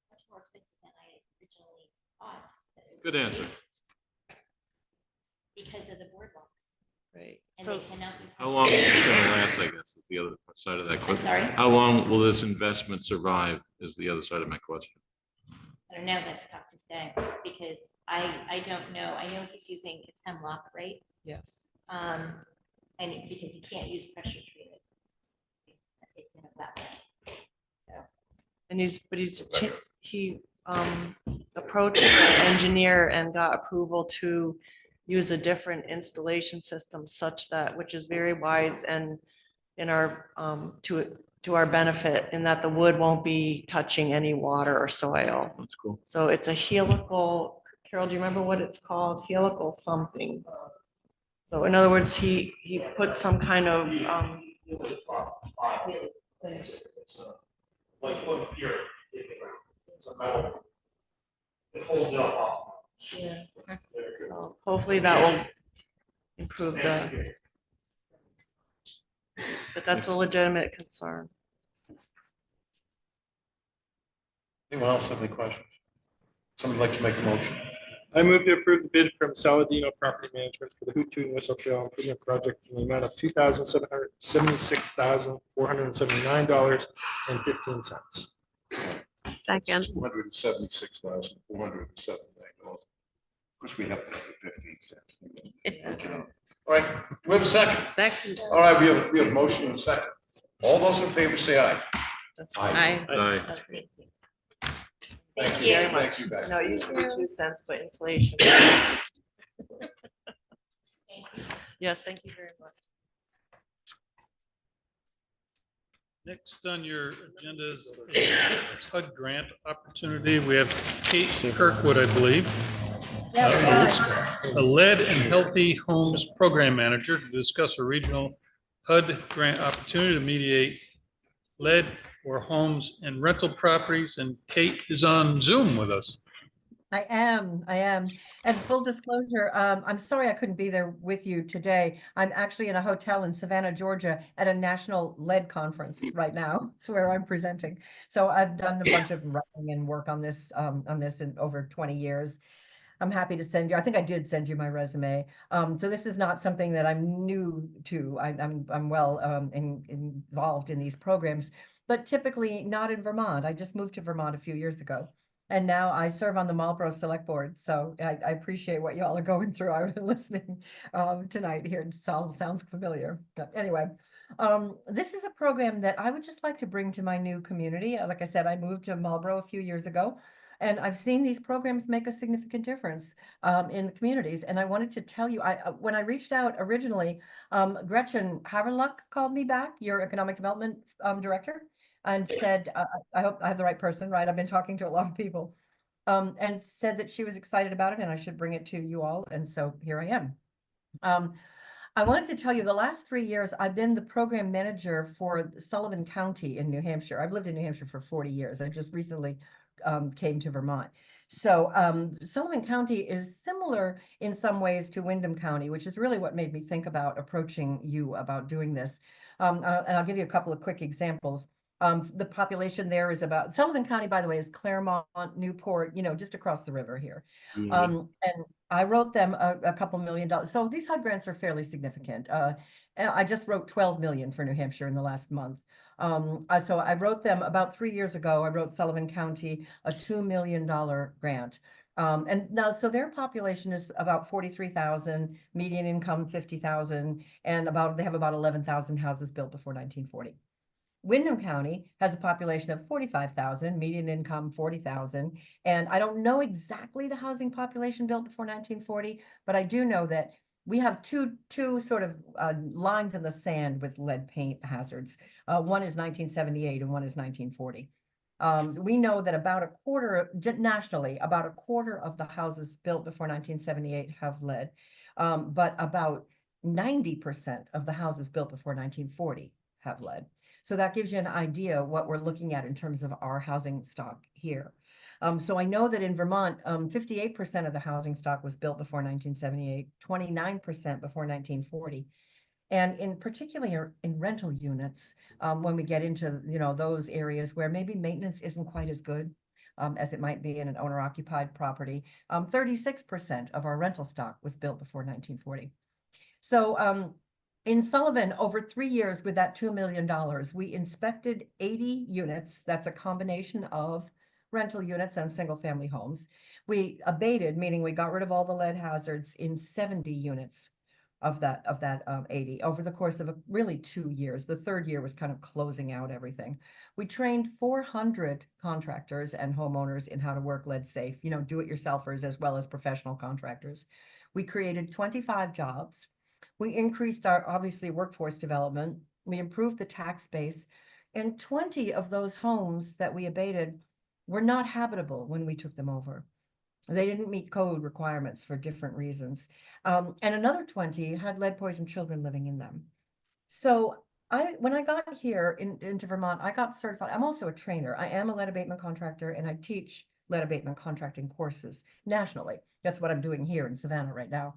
K: Much more expensive than I originally thought. that it would
G: Good
K: be
G: answer.
K: Because of the boardwalks,
H: Right.
K: and
H: So
K: they cannot be.
G: How long is it gonna last, I guess, is the other side of that
K: I'm
G: question.
K: sorry,
G: How long will this investment survive is the other side of my question.
K: I don't know, that's tough to say, because I don't know, I know he's using, it's hemlock, right?
H: yes.
K: And because he can't use pressure treated. It's in a wetland. So,
H: And he approached the engineer and got approval to use a different installation system such that, which is very wise and in our, to our benefit, in that the wood won't be touching any water or soil.
G: That's cool.
H: So it's a helical, Carol, do you remember what it's called? Helical something. So in other words, he put some kind of,
J: It's like putting here. It's a metal. It holds it up.
H: yeah. So hopefully that will improve the, but that's a legitimate concern.
A: Anyone else have any questions? Somebody like to make a motion?
C: I move to approve the bid from Saladino Property Management for the Hoot and Whistle Trail Improvement Project in the amount of $2,776,479.15.
I: Second.
A: $276,479. Of course, we have to have the 15 cents. All right, we have a second.
I: Second.
A: All right, we have a motion and a second. All those in favor say aye.
H: That's
I: Aye.
G: Aye.
H: That's great.
A: Thank
K: Thank
A: you
K: you.
A: very much. Thank you, guys.
H: No, it used to be 2 cents, but inflation. Yes, thank you very much.
D: Next on your agenda is a HUD grant opportunity. We have Kate Kirkwood, I believe. A Lead and Healthy Homes Program Manager, to discuss a regional HUD grant opportunity to mediate lead or homes and rental properties. And Kate is on Zoom with us.
L: I am. And full disclosure, I'm sorry I couldn't be there with you today. I'm actually in a hotel in Savannah, Georgia at a national lead conference right now. It's where I'm presenting. So I've done a bunch of writing and work on this in over 20 years. I'm happy to send you. I think I did send you my resume. So this is not something that I'm new to. I'm well involved in these programs, but typically not in Vermont. I just moved to Vermont a few years ago. And now I serve on the Marlboro Selectboard. So I appreciate what y'all are going through. I've been listening tonight here. It sounds familiar. But anyway, this is a program that I would just like to bring to my new community. Like I said, I moved to Marlboro a few years ago, and I've seen these programs make a significant difference in the communities. And I wanted to tell you, when I reached out originally, Gretchen Haverluck called me back, your economic development director, and said, I hope I have the right person, right? I've been talking to a lot of people, and said that she was excited about it and I should bring it to you all. And so here I am. I wanted to tell you the last 3 years, I've been the program manager for Sullivan County in New Hampshire. I've lived in New Hampshire for 40 years. I just recently came to Vermont. So Sullivan County is similar in some ways to Windham County, which is really what made me think about approaching you about doing this. And I'll give you a couple of quick examples. The population there is about, Sullivan County, by the way, is Claremont, Newport, just across the river here. And I wrote them a couple $1 million. So these HUD grants are fairly significant. And I just wrote 12 million for New Hampshire in the last month. So I wrote them about 3 years ago. I wrote Sullivan County a $2 million grant. And now, so their population is about 43,000, median income 50,000, and they have about 11,000 houses built before 1940. Windham County has a population of 45,000, median income 40,000. And I don't know exactly the housing population built before 1940, but I do know that we have two sort of lines in the sand with lead paint hazards. One is 1978 and one is 1940. So we know that about a quarter, nationally, about a quarter of the houses built before 1978 have lead, but about 90% of the houses built before 1940 have lead. So that gives you an idea what we're looking at in terms of our housing stock here. So I know that in Vermont, 58% of the housing stock was built before 1978, 29% before 1940. And in particular in rental units, when we get into those areas where maybe maintenance isn't quite as good as it might be in an owner-occupied property, 36% of our rental stock was built before 1940. So in Sullivan, over 3 years with that $2 million, we inspected 80 units. That's a combination of rental units and single-family homes. We abated, meaning we got rid of all the lead hazards in 70 units. of that 80 over the course of really 2 years. The third year was kind of closing out everything. We trained 400 contractors and homeowners in how to work lead safe, do-it-yourselfers as well as professional contractors. We created 25 jobs. We increased our, obviously, workforce development. We improved the tax base. And 20 of those homes that we abated were not habitable when we took them over. They didn't meet code requirements for different reasons. And another 20 had lead poisoned children living in them. So when I got here into Vermont, I got certified. I'm also a trainer. I am a lead abatement contractor, and I teach lead abatement contracting courses nationally. That's what I'm doing here in Savannah right now.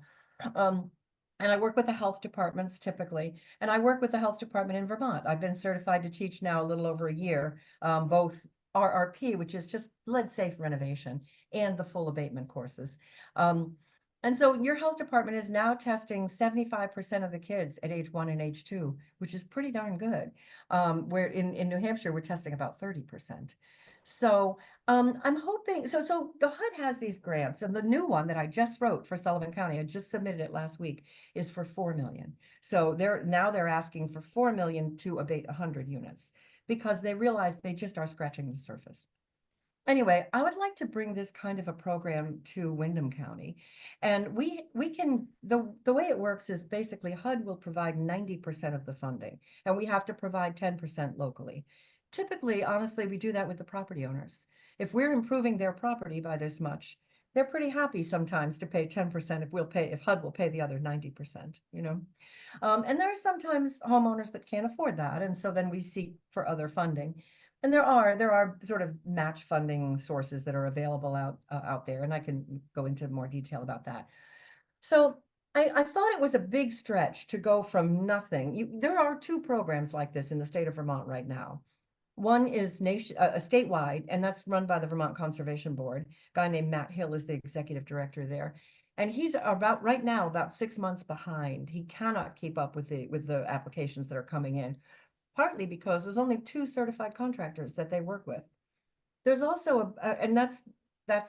L: And I work with the health departments typically, and I work with the health department in Vermont. I've been certified to teach now a little over a year, both RRP, which is just lead safe renovation, and the full abatement courses. And so your health department is now testing 75% of the kids at age 1 and age 2, which is pretty darn good. Where in New Hampshire, we're testing about 30%. So I'm hoping, so the HUD has these grants, and the new one that I just wrote for Sullivan County, I just submitted it last week, is for 4 million. So they're asking for 4 million to abate 100 units because they realize they just are scratching the surface. Anyway, I would like to bring this kind of a program to Windham County. And we can, the way it works is basically HUD will provide 90% of the funding, and we have to provide 10% locally. Typically, honestly, we do that with the property owners. If we're improving their property by this much, they're pretty happy sometimes to pay 10% if HUD will pay the other 90%, And there are sometimes homeowners that can't afford that, and so then we seek for other funding. And there are sort of match funding sources that are available out there, and I can go into more detail about that. So I thought it was a big stretch to go from nothing. There are 2 programs like this in the state of Vermont right now. One is statewide, and that's run by the Vermont Conservation Board. A guy named Matt Hill is the executive director there. And he's right now about 6 months behind. He cannot keep up with the applications that are coming in, partly because there's only 2 certified contractors that they work with. There's also and that's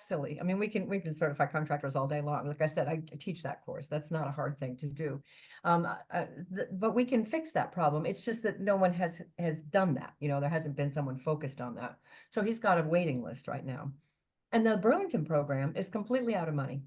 L: silly. I mean, we can certify contractors all day long. Like I said, I teach that course. That's not a hard thing to do. But we can fix that problem. It's just that no one has done that. There hasn't been someone focused on that. So he's got a waiting list right now. And the Burlington program is completely out of money.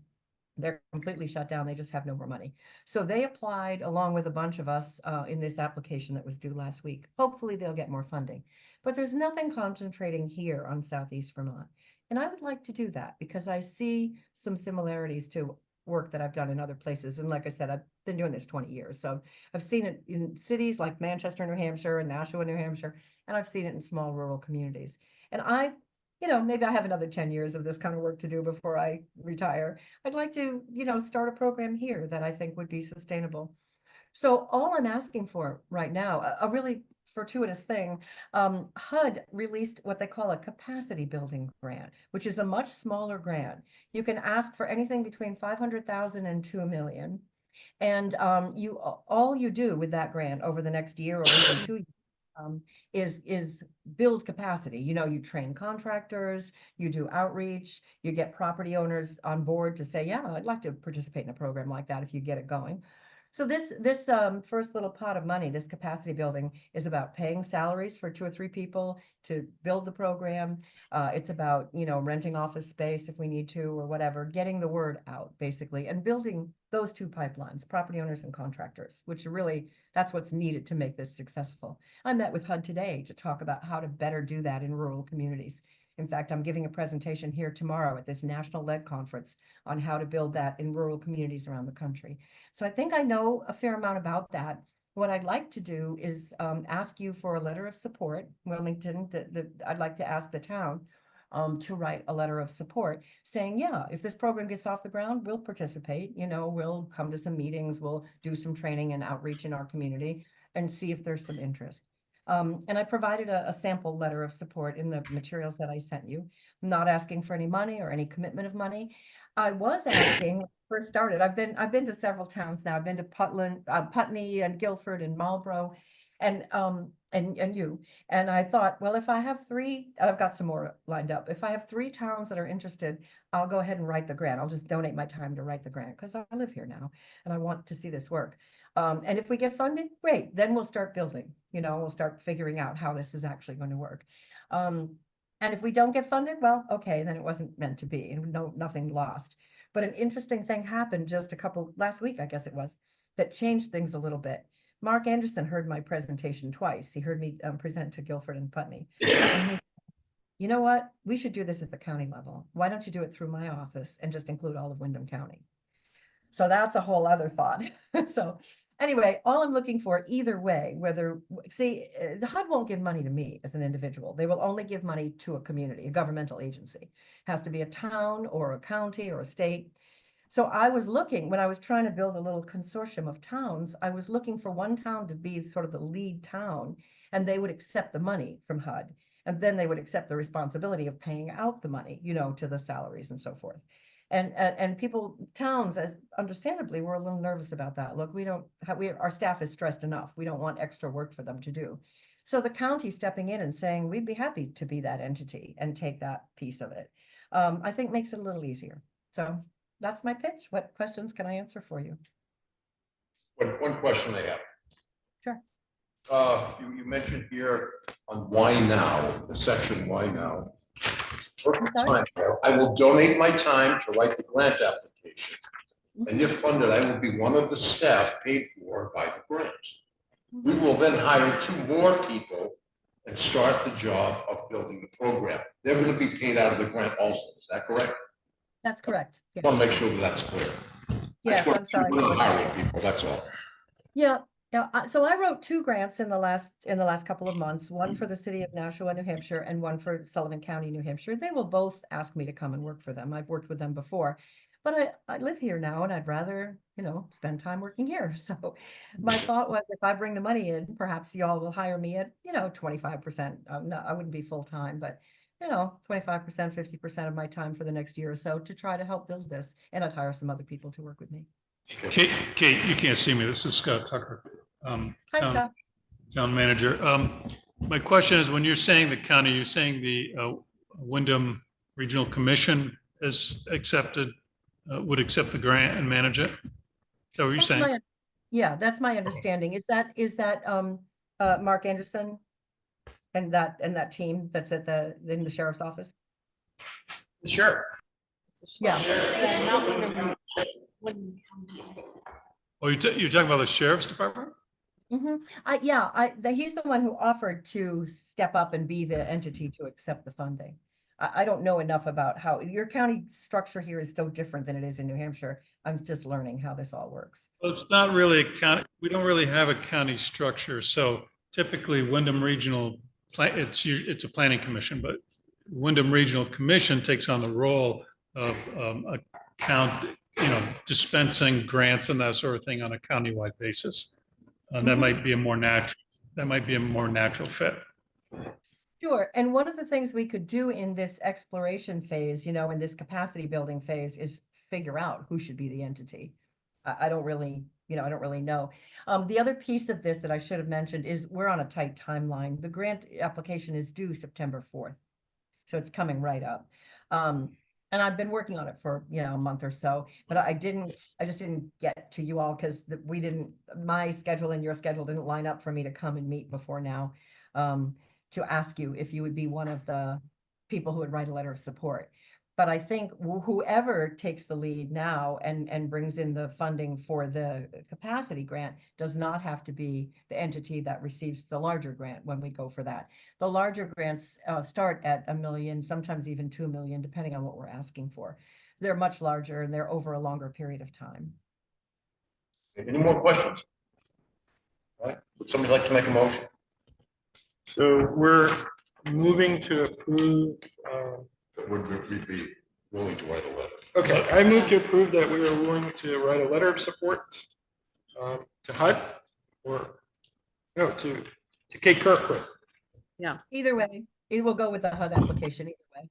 L: They're completely shut down. They just have no more money. So they applied along with a bunch of us in this application that was due last week. Hopefully they'll get more funding. But there's nothing concentrating here on Southeast Vermont. And I would like to do that because I see some similarities to work that I've done in other places. And like I said, I've been doing this 20 years. So I've seen it in cities like Manchester, New Hampshire, and Nashua, New Hampshire, and I've seen it in small rural communities. And maybe I have another 10 years of this kind of work to do before I retire. I'd like to, start a program here that I think would be sustainable. So all I'm asking for right now, a really fortuitous thing, HUD released what they call a capacity building grant, which is a much smaller grant. You can ask for anything between 500,000 and 2 million. And all you do with that grant over the next year or even 2 years is build capacity. You train contractors, you do outreach, you get property owners on board to say, yeah, I'd like to participate in a program like that if you get it going. So this first little pot of money, this capacity building, is about paying salaries for 2 or 3 people to build the program. It's about, renting office space if we need to or whatever, getting the word out basically, and building those 2 pipelines, property owners and contractors, which really, that's what's needed to make this successful. I met with HUD today to talk about how to better do that in rural communities. In fact, I'm giving a presentation here tomorrow at this National Lead Conference on how to build that in rural communities around the country. So I think I know a fair amount about that. What I'd like to do is ask you for a letter of support. Wilmington, I'd like to ask the town to write a letter of support saying, yeah, if this program gets off the ground, we'll participate. We'll come to some meetings, we'll do some training and outreach in our community and see if there's some interest. And I provided a sample letter of support in the materials that I sent you. I'm not asking for any money or any commitment of money. I was asking when I first started. I've been to several towns now. I've been to Putney and Guilford and Marlborough, and and you. And I thought, well, if I have three, I've got some more lined up. If I have three towns that are interested, I'll go ahead and write the grant. I'll just donate my time to write the grant because I live here now and I want to see this work. And if we get funded, great, then we'll start building, we'll start figuring out how this is actually going to work. And if we don't get funded, well, okay, then it wasn't meant to be and nothing lost. But an interesting thing happened just last week, I guess it was, that changed things a little bit. Mark Anderson heard my presentation twice. He heard me present to Guilford and Putney. And he, you know what? We should do this at the county level. Why don't you do it through my office and just include all of Wyndham County? So that's a whole other thought. So anyway, all I'm looking for either way, the HUD won't give money to me as an individual. They will only give money to a community, a governmental agency. It has to be a town or a county or a state. So I was looking, when I was trying to build a little consortium of towns, I was looking for one town to be sort of the lead town, and they would accept the money from HUD. And then they would accept the responsibility of paying out the money, to the salaries and so forth. And towns, as understandably, were a little nervous about that. Look, our staff is stressed enough. We don't want extra work for them to do. So the county stepping in and saying, we'd be happy to be that entity and take that piece of it, I think makes it a little easier. So that's my pitch. What questions can I answer for you?
A: One question I have.
L: Sure.
A: You mentioned here on why now, the section why now. Perfect
L: sorry?
A: time. I will donate my time to write the grant application. And if funded, I will be one of the staff paid for by the grant. We will then hire 2 more people and start the job of building the program. They're going to be paid out of the grant also. Is that correct?
L: That's correct.
A: I want to make sure that's clear.
L: Yes, I'm sorry.
A: We're not hiring people, that's all.
L: Yeah. So I wrote 2 grants in the last couple of months, one for the city of Nashua, New Hampshire, and one for Sullivan County, New Hampshire. They will both ask me to come and work for them. I've worked with them before, but I live here now and I'd rather, spend time working here. So my thought was, if I bring the money in, perhaps y'all will hire me at, 25%. I wouldn't be full time, but 25%, 50% of my time for the next year or so to try to help build this. And I'd hire some other people to work with me.
D: Kate, you can't see me. This is Scott Tucker,
L: Hi, Scott.
D: town manager. My question is, when you're saying the county, you're saying the Wyndham Regional Commission has would accept the grant and manage it? Is that what you're saying?
L: Yeah, that's my understanding. Is that Mark Anderson and that team that's in the sheriff's office?
A: Sure.
L: Yeah.
D: Oh, you're talking about the sheriff's department?
L: He's the one who offered to step up and be the entity to accept the funding. I don't know enough about how your county structure here is so different than it is in New Hampshire. I'm just learning how this all works.
D: Well, it's not really a county. We don't really have a county structure. So typically Wyndham Regional, it's a planning commission, but Wyndham Regional Commission takes on the role of dispensing grants and that sort of thing on a countywide basis. And that might be a more natural fit.
L: Sure. And one of the things we could do in this exploration phase, in this capacity building phase, is figure out who should be the entity. I don't really know. The other piece of this that I should have mentioned is we're on a tight timeline. The grant application is due September 4th. So it's coming right up. And I've been working on it for, a month or so, but I just didn't get to you all because my schedule and your schedule didn't line up for me to come and meet before now, to ask you if you would be one of the people who would write a letter of support. But I think whoever takes the lead now and brings in the funding for the capacity grant does not have to be the entity that receives the larger grant when we go for that. The larger grants start at $1 million, sometimes even $2 million, depending on what we're asking for. They're much larger and they're over a longer period of time.
A: Any more questions? All right. Would somebody like to make a motion?
C: So we're moving to approve.
A: Would we be willing to write a letter?
C: Okay, I move to approve that we are willing to write a letter of support to HUD to Kate Kirkwood
L: Either way, it will go with the HUD application either way.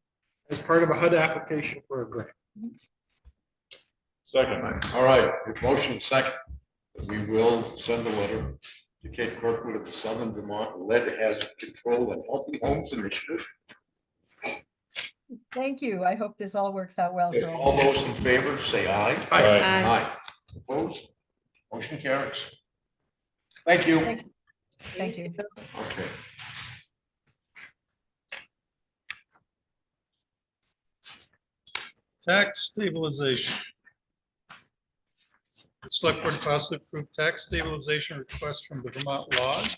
C: as part of a HUD application for a grant.
A: Second. All right, motion second. We will send a letter to Kate Kirkwood of the Southern Vermont Lead Hazard Control and Healthy Homes Initiative.
L: Thank you. I hope this all works out well for all.
A: All those in favor, say aye.
G: Aye.
I: Aye.
A: Opposed? Motion carries. Thank you.
L: Thanks. Thank you.
A: Okay.
D: Tax stabilization. The select board possibly approve tax stabilization request from the Vermont Lodge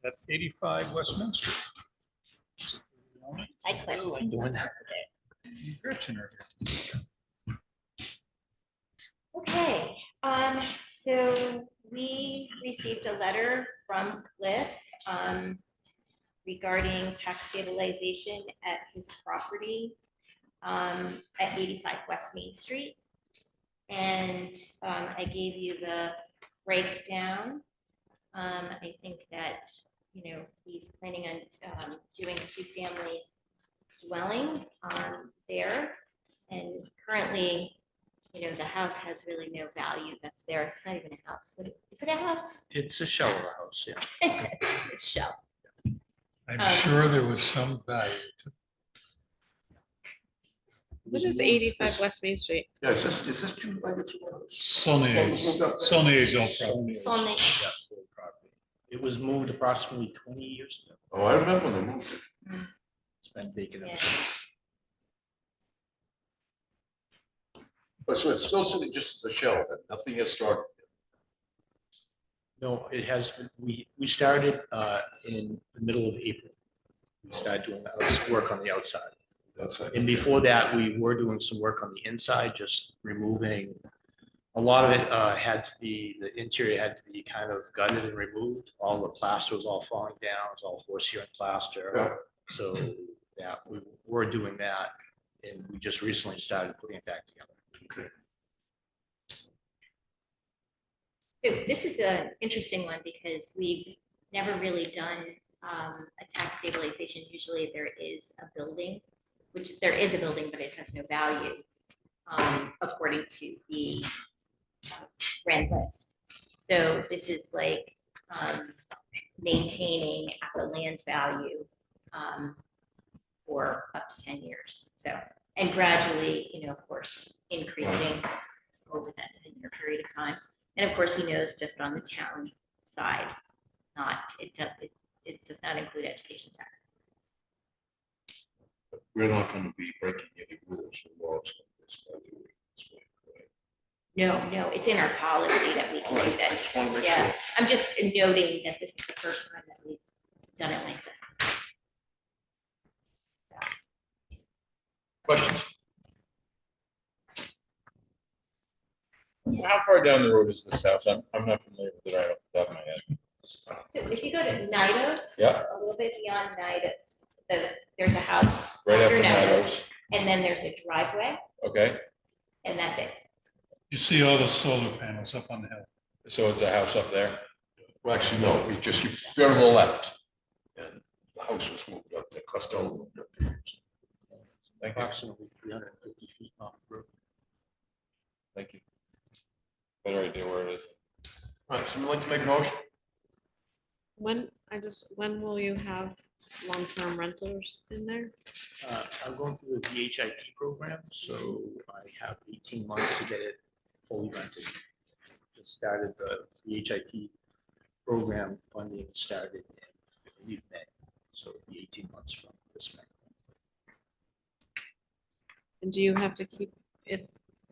D: at 85 Westminster.
K: I quit.
D: Gretchen are here.
K: Okay, so we received a letter from Cliff regarding tax stabilization at his property at 85 West Main Street. And I gave you the breakdown. I think that, you know, he's planning on doing a two-family dwelling there. And currently, you know, the house has really no value that's there. It's not even a house. What is it, a house?
M: It's a shell of a house, yeah.
K: It's shell.
D: I'm sure there was some value to.
I: What is 85 West Main Street?
A: Yeah, is this June by the
D: Sonny's old property.
K: Sonny.
M: Yeah, old property. It was moved approximately 20 years ago.
A: Oh, I remember when they moved it.
M: It's been vacant.
K: Yeah.
M: ever since.
A: But so it's still sitting just as a shell, but nothing has started.
M: No, it has, we started in the middle of April. We started doing work on the outside.
A: That's it.
M: And before that, we were doing some work on the inside, just removing, a lot of it had to be, the interior had to be kind of gutted and removed. All the plaster was all falling down, it was all horsehair and plaster.
A: Yeah.
M: So, yeah, we were doing that, and we just recently started putting it back together.
A: Okay.
K: So this is an interesting one because we've never really done a tax stabilization. Usually there is a building, which there is a building, but it has no value according to the rent list. So this is like maintaining at the land value for up to 10 years. So, and gradually, you know, of course, increasing over that 10-year period of time. And of course, he knows just on the town side, it does not include education tax.
A: We're not going to be breaking any rules or laws on this, by the way. This way, right?
K: No, it's in our policy that we can do
A: Right, I
K: this.
A: just wanna make
K: Yeah,
A: sure.
K: I'm just noting that this is the first time that we've done it like this.
A: Questions?
G: How far down the road is this house? I'm not familiar with it right off the top of my head.
K: So if you go to Nidos,
G: Yeah.
K: a little bit beyond Nidos, there's a house
G: Right
K: after
G: after
K: Nidos,
G: Nidos.
K: and then there's a driveway,
G: Okay,
K: and that's it.
D: You see all the solar panels up on the hill.
G: so it's a house up there?
A: Well, actually, no, we just, you're on the left. And the house was moved up there, Costello moved up there.
G: Thank you,
M: Approximately 350 feet off the road.
G: thank you. Better idea where it is.
A: All right, someone like to make a motion?
I: When will you have long-term rentals in there?
M: I'm going through the VHIP program, so I have 18 months to get it fully rented. Just started the VHIP program funding started in, I believe, May, so it'll be 18 months from this May.
I: And do you have to keep it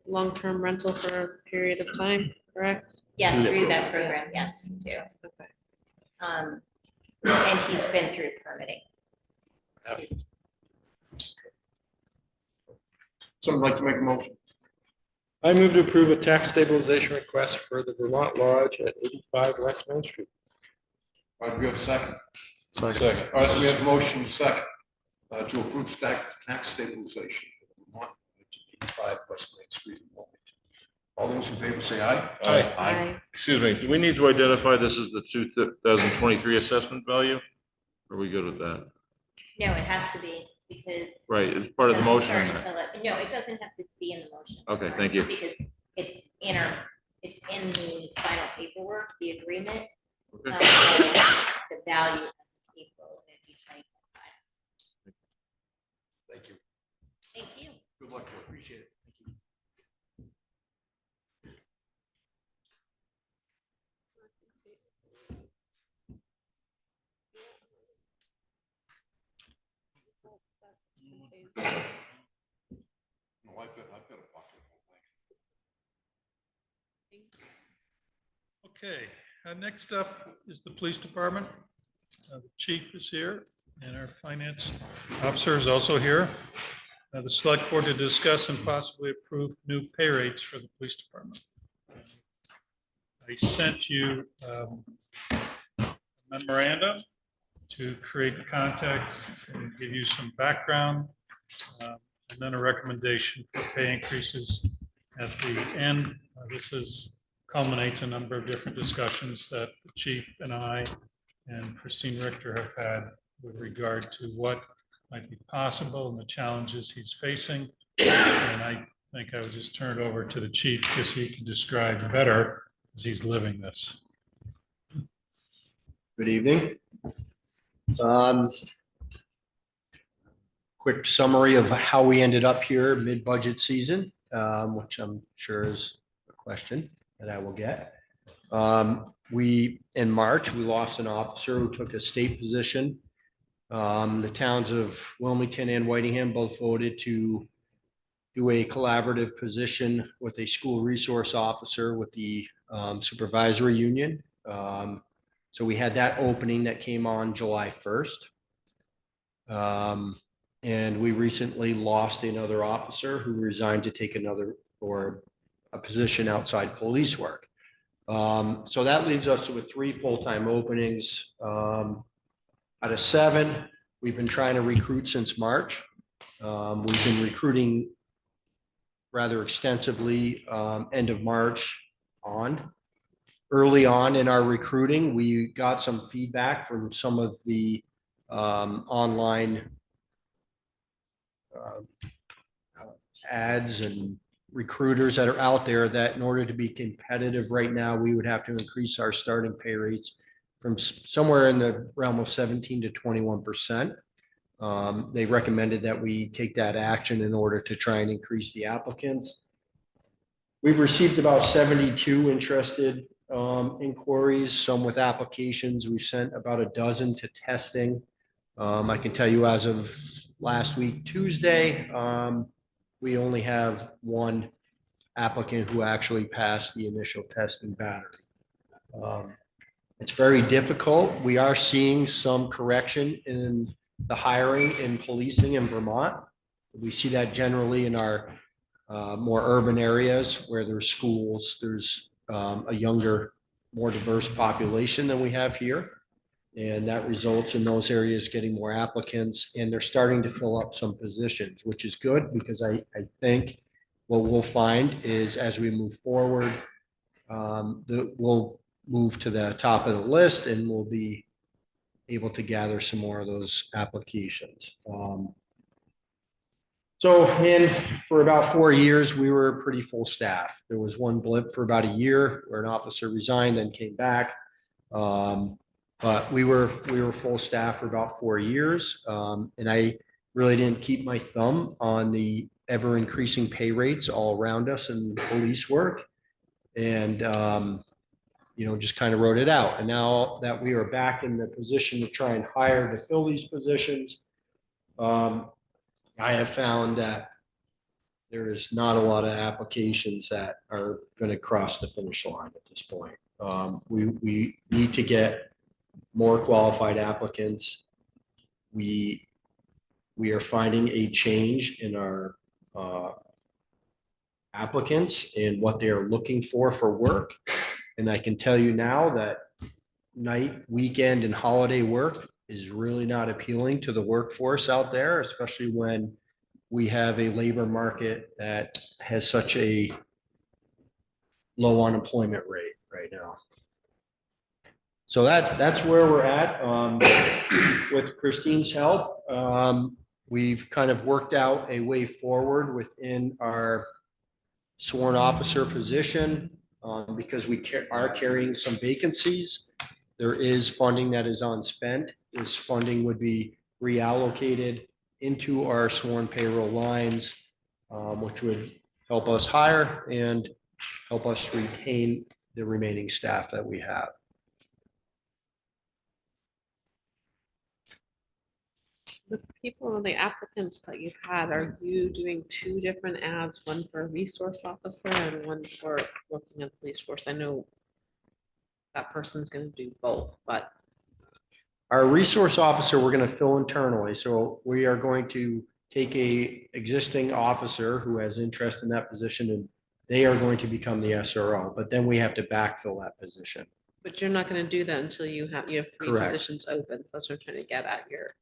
I: long-term rental for a period of time, correct?
K: Yeah,
M: Through the
K: through that program, yes, too.
I: Okay.
K: And he's been through permitting.
A: Someone like to make a motion?
C: I move to approve a tax stabilization request for the Vermont Lodge at 85 West Main Street.
A: All right, we have a second.
G: Second.
A: All right, so we have a motion second to approve tax stabilization. for Vermont, 85 West Main Street in Wilmington. All those in favor say aye.
G: Aye. Excuse me, do we need to identify this as the 2023 assessment value? Or are we good with that?
K: No, it has to be because.
G: Right, it's part of the
K: it doesn't
G: motion.
K: start
G: isn't it?
K: until No, it doesn't have to be in the motion.
G: Okay,
K: Sorry,
G: thank you.
K: Because it's in the final paperwork, the agreement, The value of April 2025.
A: Thank you.
K: Thank you.
A: Good luck. I appreciate it. Thank you. No, I've got a bucket.
D: Okay, next up is the police department. The chief is here and our finance officer is also here. The select board to discuss and possibly approve new pay rates for the police department. I sent you memoranda to create the context and give you some background, and then a recommendation for pay increases at the end. This culminates a number of different discussions that the chief and I and Christine Richter have had with regard to what might be possible and the challenges he's facing. And I think I would just turn it over to the chief because he can describe better as he's living this.
N: Good evening. Quick summary of how we ended up here mid-budget season, which I'm sure is a question that I will get. In March, we lost an officer who took a state position. The towns of Wilmington and Whitingham both voted to do a collaborative position with a school resource officer with the supervisory union. So we had that opening that came on July 1st. And we recently lost another officer who resigned to take a position outside police work. So that leaves us with 3 full-time openings. Out of 7, we've been trying to recruit since March. We've been recruiting rather extensively end of March on. Early on in our recruiting, we got some feedback from some of the online ads and recruiters that are out there that in order to be competitive right now, we would have to increase our starting pay rates from somewhere in the realm of 17 to 21%. They recommended that we take that action in order to try and increase the applicants. We've received about 72 interested inquiries, some with applications. We've sent about a dozen to testing. I can tell you as of last week, Tuesday, we only have 1 applicant who actually passed the initial testing battery. It's very difficult. We are seeing some correction in the hiring in policing in Vermont. We see that generally in our more urban areas where there's schools, there's a younger, more diverse population than we have here. And that results in those areas getting more applicants, and they're starting to fill up some positions, which is good because I think what we'll find is as we move forward, we'll move to the top of the list and we'll be able to gather some more of those applications. For about 4 years, we were pretty full staff. There was 1 blip for about a year where an officer resigned and came back. But we were full staff for about 4 years. And I really didn't keep my thumb on the ever increasing pay rates all around us in police work. And, just kind of wrote it out. And now that we are back in the position to try and hire to fill these positions, I have found that there is not a lot of applications that are going to cross the finish line at this point. We need to get more qualified applicants. We are finding a change in our applicants and what they are looking for work. And I can tell you now that night, weekend, and holiday work is really not appealing to the workforce out there, especially when we have a labor market that has such a low unemployment rate right now. So that's where we're at. With Christine's help, we've kind of worked out a way forward within our sworn officer position because we are carrying some vacancies. there is funding that is unspent. This funding would be reallocated into our sworn payroll lines, which would help us hire and help us retain the remaining staff that we have.
I: The people, the applicants that you've had, are you doing two different ads, one for a resource officer and one for working on police force? I know that person's gonna do both, but
N: Our resource officer, we're going to fill internally. So we are going to take a existing officer who has interest in that position, and they are going to become the SRO, but then we have to backfill that position.
I: but you're not gonna do that until you have three
N: Correct.
I: positions open. So that's what I'm trying to get at here.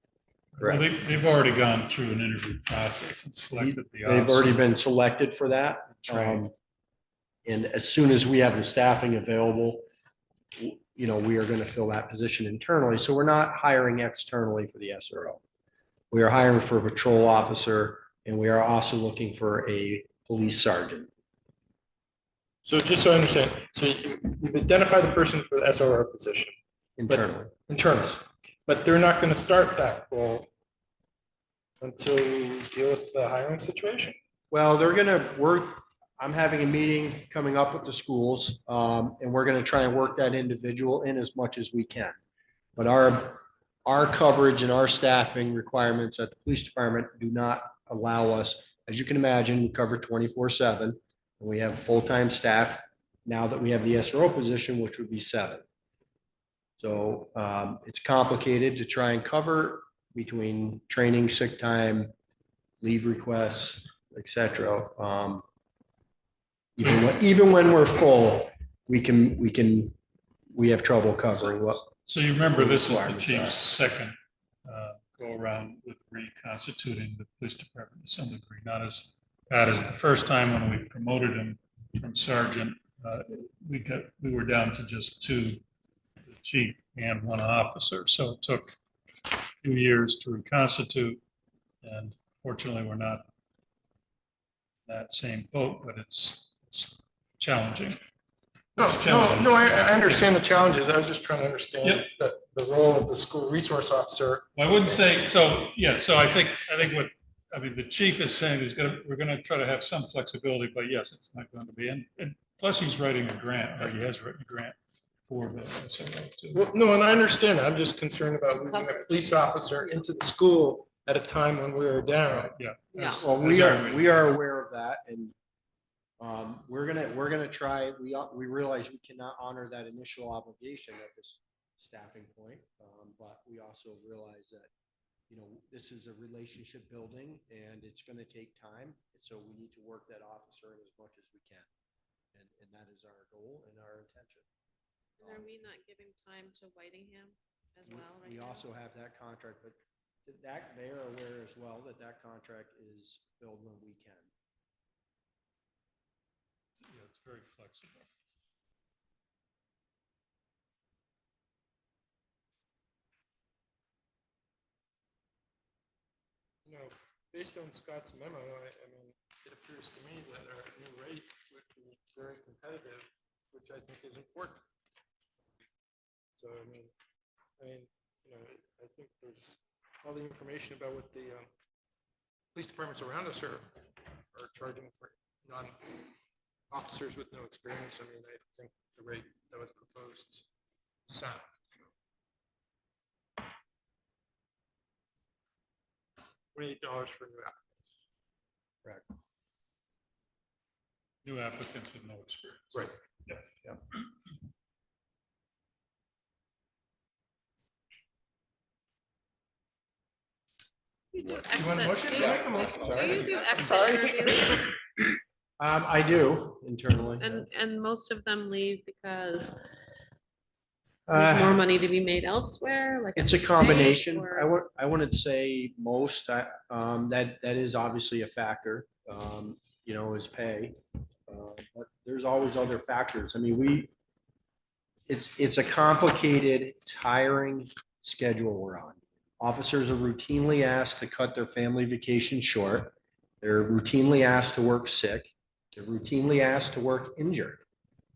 D: Well,
N: Correct.
D: they've already gone through an interview process and selected the.
N: They've already
D: officer.
N: been selected for that.
D: Trained.
N: And as soon as we have the staffing available, you know, we are going to fill that position internally. So we're not hiring externally for the SRO. We are hiring for a patrol officer, and we are also looking for a police sergeant.
C: So just so I understand, so you've identified the person for the SRO position
N: Internally.
C: internally, but they're not going to start that role until you deal with the hiring situation?
N: Well, they're gonna work, I'm having a meeting coming up with the schools, and we're gonna try and work that individual in as much as we can. But our coverage and our staffing requirements at the police department do not allow us, as you can imagine, we cover 24/7. And we have full-time staff now that we have the SRO position, which would be 7. So it's complicated to try and cover between training, sick time, leave requests, et cetera. Even when we're full, we have trouble covering what.
D: So you remember, this is the
N: requirements are.
D: chief's second go around with reconstituting the police department to some degree, not as bad as the first time when we promoted him from sergeant. We were down to just 2, the chief and 1 officer. So it took 2 years to reconstitute, and fortunately, we're not in that same boat, but it's challenging.
C: No, I understand the challenges. I was just trying to understand
D: Yep.
C: the role of the school resource officer.
D: I wouldn't say, so, yeah, so I think the chief is saying we're gonna try to have some flexibility, but yes, it's not going to be, and plus he's writing a grant, or he has written a grant for the SRO too.
C: Well, no, and I understand. I'm just concerned about losing a police officer into the school at a time when we were down.
D: Yeah.
I: Yeah.
N: Well, we are aware of that, and we're gonna try, we realize we cannot honor that initial obligation at this staffing point. But we also realize that, you know, this is a relationship building and it's gonna take time. So we need to work that officer in as much as we can. And that is our goal and our intention.
I: And are we not giving time to Whitingham as well? right
N: We
I: now?
N: also have that contract, but that, they are aware as well that that contract is filled when we can.
D: Yeah, it's very flexible.
C: You know, based on Scott's memo, I mean, it appears to me that our new rate would be very competitive, which I think is important. So, I mean, you know, I think there's all the information about what the police departments around us are charging for non-officers with no experience. I mean, I think the rate that was proposed is sound. $28 for new applicants.
N: Correct.
D: New applicants with no experience.
C: Right.
D: Yeah.
I: You do
C: You want a motion?
I: exit-
C: Yeah, make a motion.
I: Do you do
C: I'm
I: exit
C: sorry.
I: interviews?
N: I do internally.
I: And most of them leave because there's more money to be made elsewhere, like.
N: It's
I: at
N: a
I: the
N: combination.
I: state, or-
N: I wouldn't say most, that is obviously a factor, you know, is pay. But there's always other factors. I mean, it's a complicated, tiring schedule we're on. Officers are routinely asked to cut their family vacation short. They're routinely asked to work sick. They're routinely asked to work injured.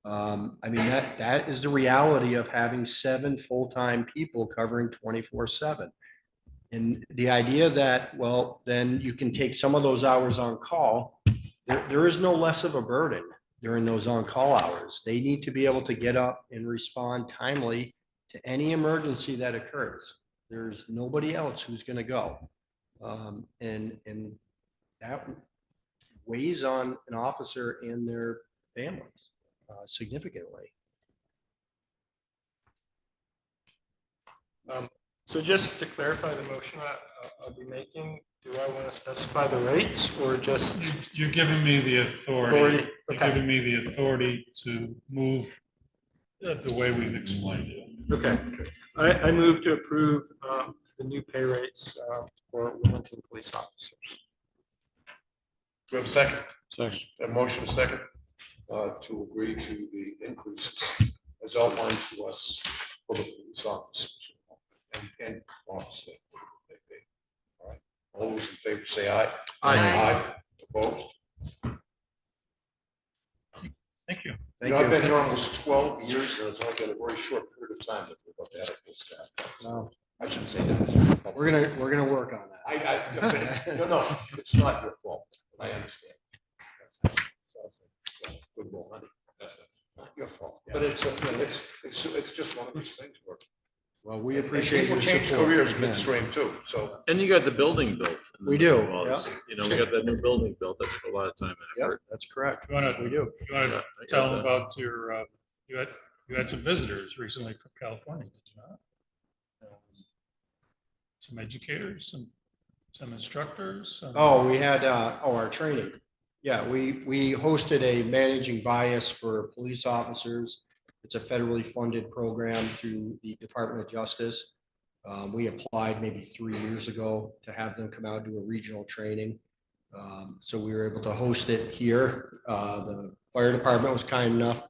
N: I mean, that is the reality of having 7 full-time people covering 24/7. And the idea that, well, then you can take some of those hours on call, there is no less of a burden during those on-call hours. They need to be able to get up and respond timely to any emergency that occurs. There's nobody else who's going to go. And that weighs on an officer and their families significantly.
C: So just to clarify the motion I'll be making, do I want to specify the rates or just?
D: You're giving me the authority,
C: Authority,
D: you're
C: okay.
D: giving me the authority to move the way we've explained it.
C: Okay, I move to approve the new pay rates for Wilmington police officers.
A: Do we have a second?
G: Second.
A: A motion, a second, to agree to the increases as outlined to us for the police officers and officer. All right, all those in favor say aye.
C: Aye.
A: Aye. Opposed?
D: Thank you.
A: You know, I've been here almost 12 years, and it's only been a very short period of time that we've got that at this time.
N: No,
A: I shouldn't say that.
N: we're gonna work on that.
A: No, it's not your fault. I understand. Good more money. That's not your fault. But it's just one of those things where.
N: Well, we
A: and
N: appreciate
A: people
N: your
A: change
N: support.
A: careers
N: Again.
A: midstream too, so.
G: And you got the building built. in the
N: We do,
G: midst of all this.
N: yeah.
G: You know, we got that new building built. That took a lot of time and
N: Yep,
G: effort.
N: that's correct.
D: You want
N: We
D: to,
N: do.
D: you want
G: Yeah,
D: to
G: I
D: tell
G: got
D: them
G: that.
D: about your, you had some visitors recently from California, did you not? Some educators, some instructors. some-
N: Oh, we had, our training. Yeah, we hosted a managing bias for police officers. It's a federally funded program through the Department of Justice. We applied maybe 3 years ago to have them come out and do a regional training. So we were able to host it here. The fire department was kind enough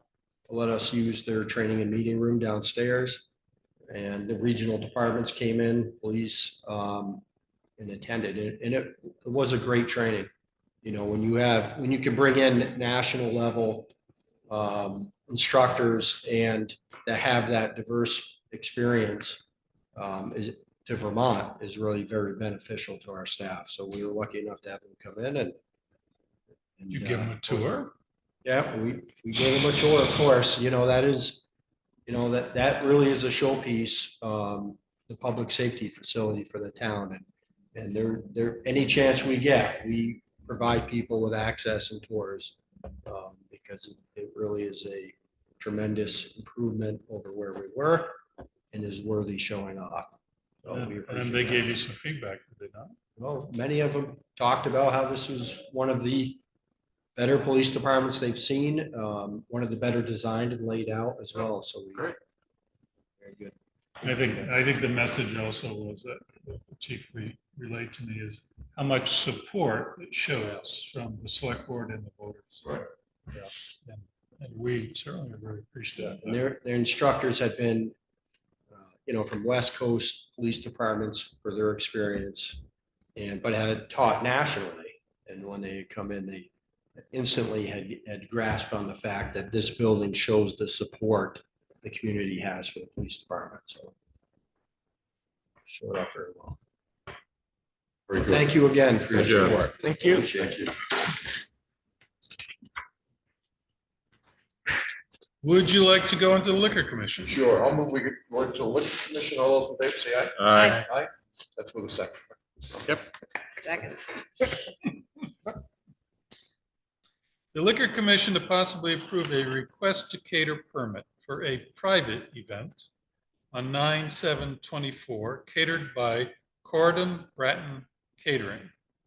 N: to let us use their training and meeting room downstairs. And the regional departments came in, police, and attended it. And it was a great training. You know, when you can bring in national level instructors and that have that diverse experience to Vermont is really very beneficial to our staff. So we were lucky enough to have them come in and
D: You give them a tour?
N: Yeah, we gave them a tour, of course. You know, that is, you know, that really is a showpiece, the public safety facility for the town. And there, any chance we get, we provide people with access and tours because it really is a tremendous improvement over where we were and is worthy showing off. So we
D: And
N: appreciate
D: they
N: that.
D: gave you some feedback, did they not?
N: Well, many of them talked about how this was one of the better police departments they've seen, one of the better designed and laid out as well. So we.
A: Great.
N: Very good.
D: I think the message also was that the chief relayed to me is how much support it shows from the select board and the voters.
A: Right.
D: Yeah. And we certainly are very appreciative.
N: And their instructors had been, you know, from West Coast police departments for their experience but had taught nationally. And when they had come in, they instantly had grasped on the fact that this building shows the support the community has for the police department. So showed up very well.
A: Very good.
N: Thank you again for your
G: Good job.
N: support.
C: Thank you.
N: Appreciate it.
D: Would you like to go into the liquor commission?
A: Sure, I'll move, we get, we're to liquor commission, all those in favor, say aye.
G: Aye.
A: Aye, that's with a second.
I: Second.
D: The liquor commission to possibly approve a request to cater permit for a private event on 9/7/24 catered by Corridon Bratton Catering.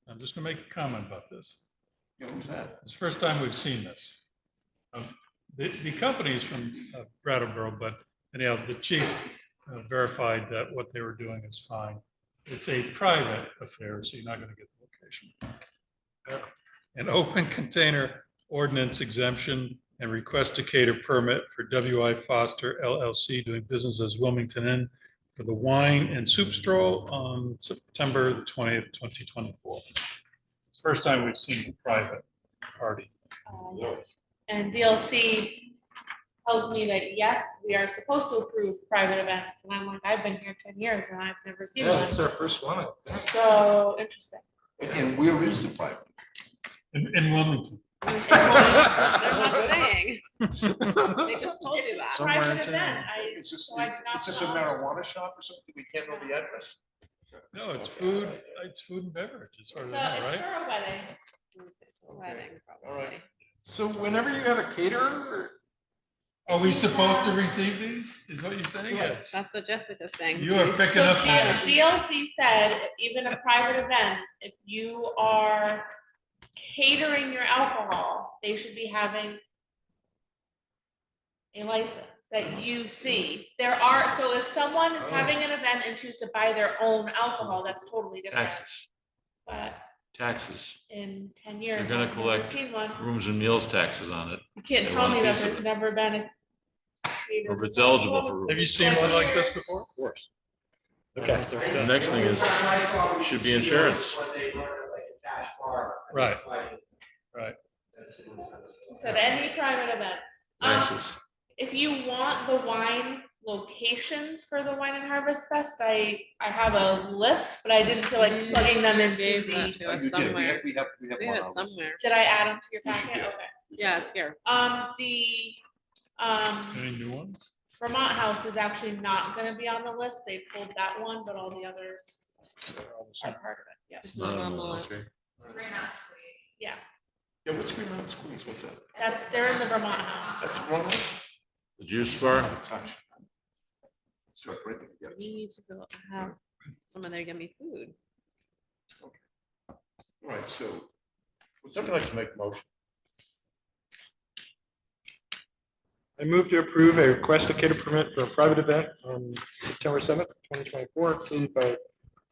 D: I'm just gonna make a comment about this.
A: Yeah, who's that?
D: It's the first time we've seen this. The company is from Brattleboro, but anyhow, the chief verified that what they were doing is fine. It's a private affair, so you're not going to get the location. An open container ordinance exemption and request to cater permit for W.I. Foster LLC doing business as Wilmington Inn for the wine and soup stroll on September the 20th, 2024. It's the first time we've seen a private party.
E: And DLC tells me that, yes, we are supposed to approve private events. And I'm like, I've been here 10 years and I've never seen
C: Yeah,
E: one.
C: that's our first one. I think.
E: So interesting.
A: And where is the private?
D: In Wilmington.
I: They're not saying. They just told you that.
G: Somewhere in
E: Private
G: town.
E: event.
A: Is this,
E: so I did not
A: is this a
E: know.
A: marijuana shop or something? We can't know the address?
D: No, it's food and beverage, as far as
E: It's
D: I know,
E: it's
D: right?
E: for a wedding.
I: Wedding,
A: All right.
I: probably.
C: So whenever you have a caterer,
D: Are we supposed to receive these? Is what you're saying?
I: Yes, that's what Jessica's saying.
D: You are picking
E: So
D: up.
E: GLC said, even a private event, if you are catering your alcohol, they should be having a license that you see. There are, so if someone is having an event and choose to buy their own alcohol, that's totally different.
G: Taxes,
E: But
G: taxes,
E: in 10 years,
G: gonna
E: I've never
G: collect
E: seen one.
G: rooms and meals taxes on it,
E: You can't
G: they
E: tell
G: want a
E: me that
G: piece of
E: there's
G: it.
E: never been a.
G: or if it's eligible for.
D: Have you seen one like this before?
G: Of course.
C: okay.
G: The next thing is, should be insurance.
D: Right. Right.
E: Said any private event.
G: Taxes.
E: If you want the wine locations for the Wine and Harvest Fest, I have a list, but I didn't feel like plugging them into
I: Gave that
E: the.
I: to us
A: You did.
I: somewhere.
A: We have
I: We
A: one
I: have
A: on
I: it
A: our list.
I: somewhere.
E: Did I add them to your
A: You should
E: packet?
A: do.
E: Okay.
I: Yeah, it's here.
D: Any new ones?
E: Vermont House is actually not gonna be on the list. They pulled that one, but all the others are part of it. Yeah.
I: It's not on the list.
G: Okay.
E: Yeah,
A: Yeah, what's Green Mountain Squeeze? What's that?
E: they're in the Vermont House.
A: That's wrong.
G: The juice bar,
A: Touch. So right there, yeah.
I: We need to go have some of their yummy food.
A: All right, so would somebody like to make a motion?
C: I move to approve a request to cater permit for a private event on September 7th, 2024, catered by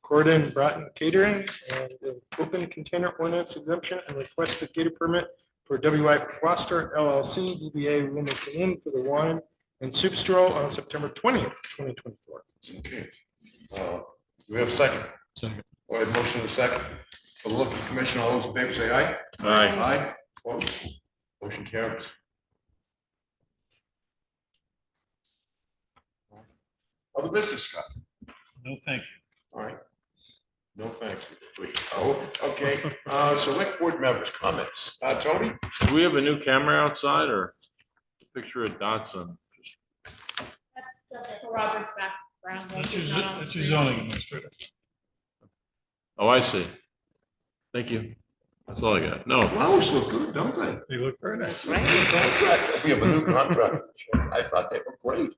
C: Gordon Broughton Catering and an open container ordinance exemption and request to cater permit for W.I. Foster LLC, DBA Wilmington Inn for the wine and soup stroll on September 20th, 2024.
A: Okay. Do we have a second?
D: Second.
A: All right, motion and a second. For the local commission, all those in favor say aye.
G: aye,
A: Aye. Opposed? Motion carries. Other business, Scott?
D: No, thank you.
A: All right. No thanks. Wait. Oh, okay. Select board members' comments. Tony?
G: do we have a new camera outside or a picture of Dotson?
E: That's just for Robert's background.
D: That's
E: He's
D: your,
E: not on
D: that's your
E: screen.
D: zoning administrator.
G: Oh, I see. Thank you. That's all I got. No,
A: Flowers look good, don't they?
D: They look very nice.
A: We have a new contract. I thought they were great.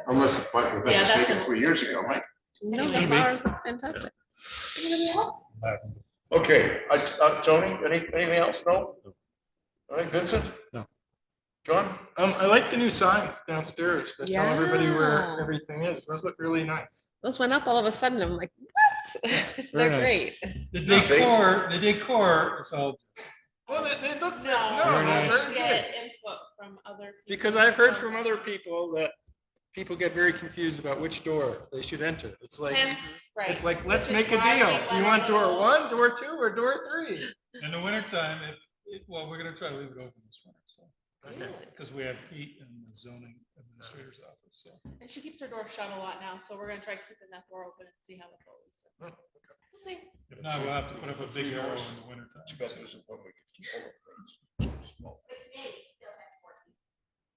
A: Unless the fight was
E: Yeah, that's
A: taken
E: a-
A: 3 years ago, right?
I: No, the
D: Maybe.
I: flowers are fantastic.
A: Okay, Tony, anything else? No? All right, Vincent?
C: No.
A: John?
C: I like the new signs downstairs that tell everybody where
I: Yeah.
C: everything is. Those look really nice.
I: Those went up all of a sudden. I'm like, what? They're
C: nice.
I: great.
D: The
A: No, see?
D: decor, is all.
C: Well, they look,
E: No,
C: very
E: I
C: nice.
E: should get input from other. people.
C: Because I've heard from other people that people get very confused about which door they should enter. It's like,
E: Hence, right.
C: it's like, let's
E: Which is
C: make a
E: why we
C: deal.
E: went
C: Do you
E: a
C: want door
E: little-
C: 1, door 2, or door 3?
D: In the wintertime, well, we're gonna try to leave it open this winter, so.
C: Okay.
D: Because we have heat in the zoning administrator's office, so.
E: And she keeps her door shut a lot now, so we're gonna try keeping that door open and see how it goes. So,
C: Oh,
E: we'll see.
D: If not, we'll have to put up a big arrow in the wintertime.
A: Too bad there isn't one we could keep all of things.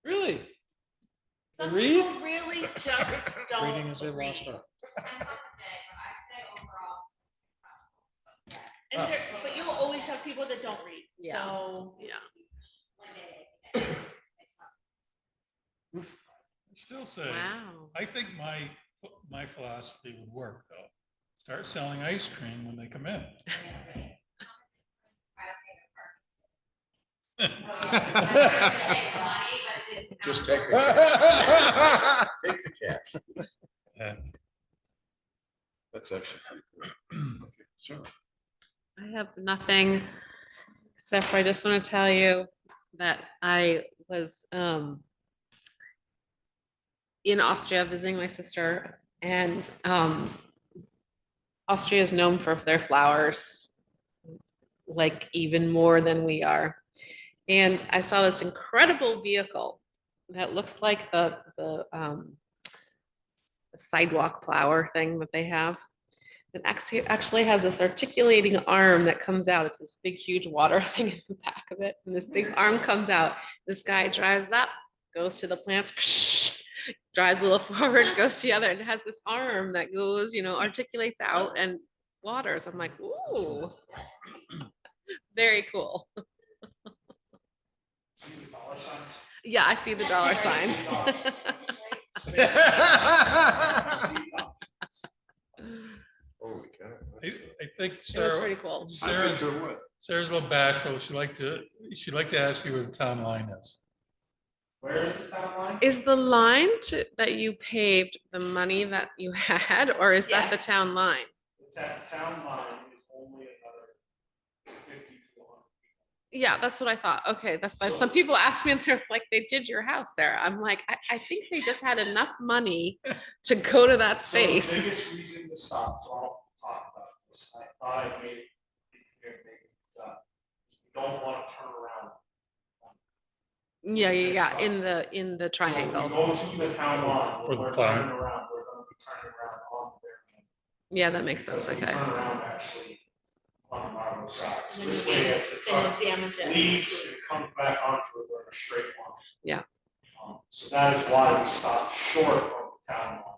C: Really?
E: Some
C: Read?
E: people really just don't
C: Reading is a lost
E: read.
C: art.
E: And there, but you'll always have people that don't read,
I: Yeah.
E: so.
I: Yeah.
D: I still say,
I: Wow.
D: I think my philosophy would work, though. Start selling ice cream when they come in.
A: Just take the cash. Take the cash.
D: Yeah.
A: That's actually pretty cool. Okay, so,
I: I have nothing, except for I just want to tell you that I was in Austria visiting my sister, and Austria is known for their flowers, like even more than we are. And I saw this incredible vehicle that looks like the sidewalk plower thing that they have. It actually has this articulating arm that comes out. It's this big, huge water thing in the back of it. And this big arm comes out. This guy drives up, goes to the plants, drives a little forward, goes to the other, and has this arm that goes, articulates out and waters. I'm like, ooh, very cool.
J: See the dollar signs?
I: Yeah, I see the dollar signs.
A: Holy cow.
D: I think
I: It was
D: Sarah,
I: pretty cool.
D: Sarah's a little bashful. She'd like to ask you where the town line is.
J: Where is the town line?
I: Is the line that you paved the money that you had, or is that the town line?
J: The town line is only another 50 to 100.
I: Yeah, that's what I thought. Okay, that's fine. Some people ask me and they're like, they did your house, Sarah. I'm like, I think they just had enough money to go to that
J: So the
I: space.
J: biggest reason to stop, so I'll talk about this. I thought I made it clear, make it done. We don't want to turn around.
I: Yeah, in the
J: So when we
I: triangle.
J: go to the town line,
D: For the
J: we're
D: plow.
J: turning around, we're gonna be turning around on their end.
I: Yeah, that makes sense.
J: Because we
I: Okay.
J: turn around actually on our side. So
E: And
J: this
E: then
J: way,
E: you-
J: as the
E: then
J: truck
E: you damage it.
J: leaves and comes back onto it, we're in a straight line.
I: Yeah.
J: So that is why we stopped short of the town line.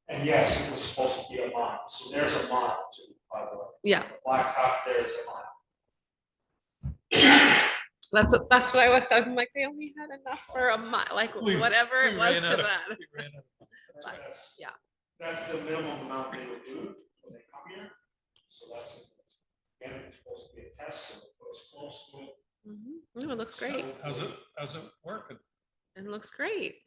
J: And yes, it was supposed to be a mile, so there's a mile too, by the way.
I: Yeah.
J: The blacktop there is a mile.
I: That's what I was talking, like, they only had enough for a mile, like whatever it was to that.
J: That's-
I: Yeah.
J: That's the minimum amount they would do when they come here. So that's, again, it's supposed to be a test, so it goes close to it.
I: No, it looks great.
D: How's it working?
I: It looks great.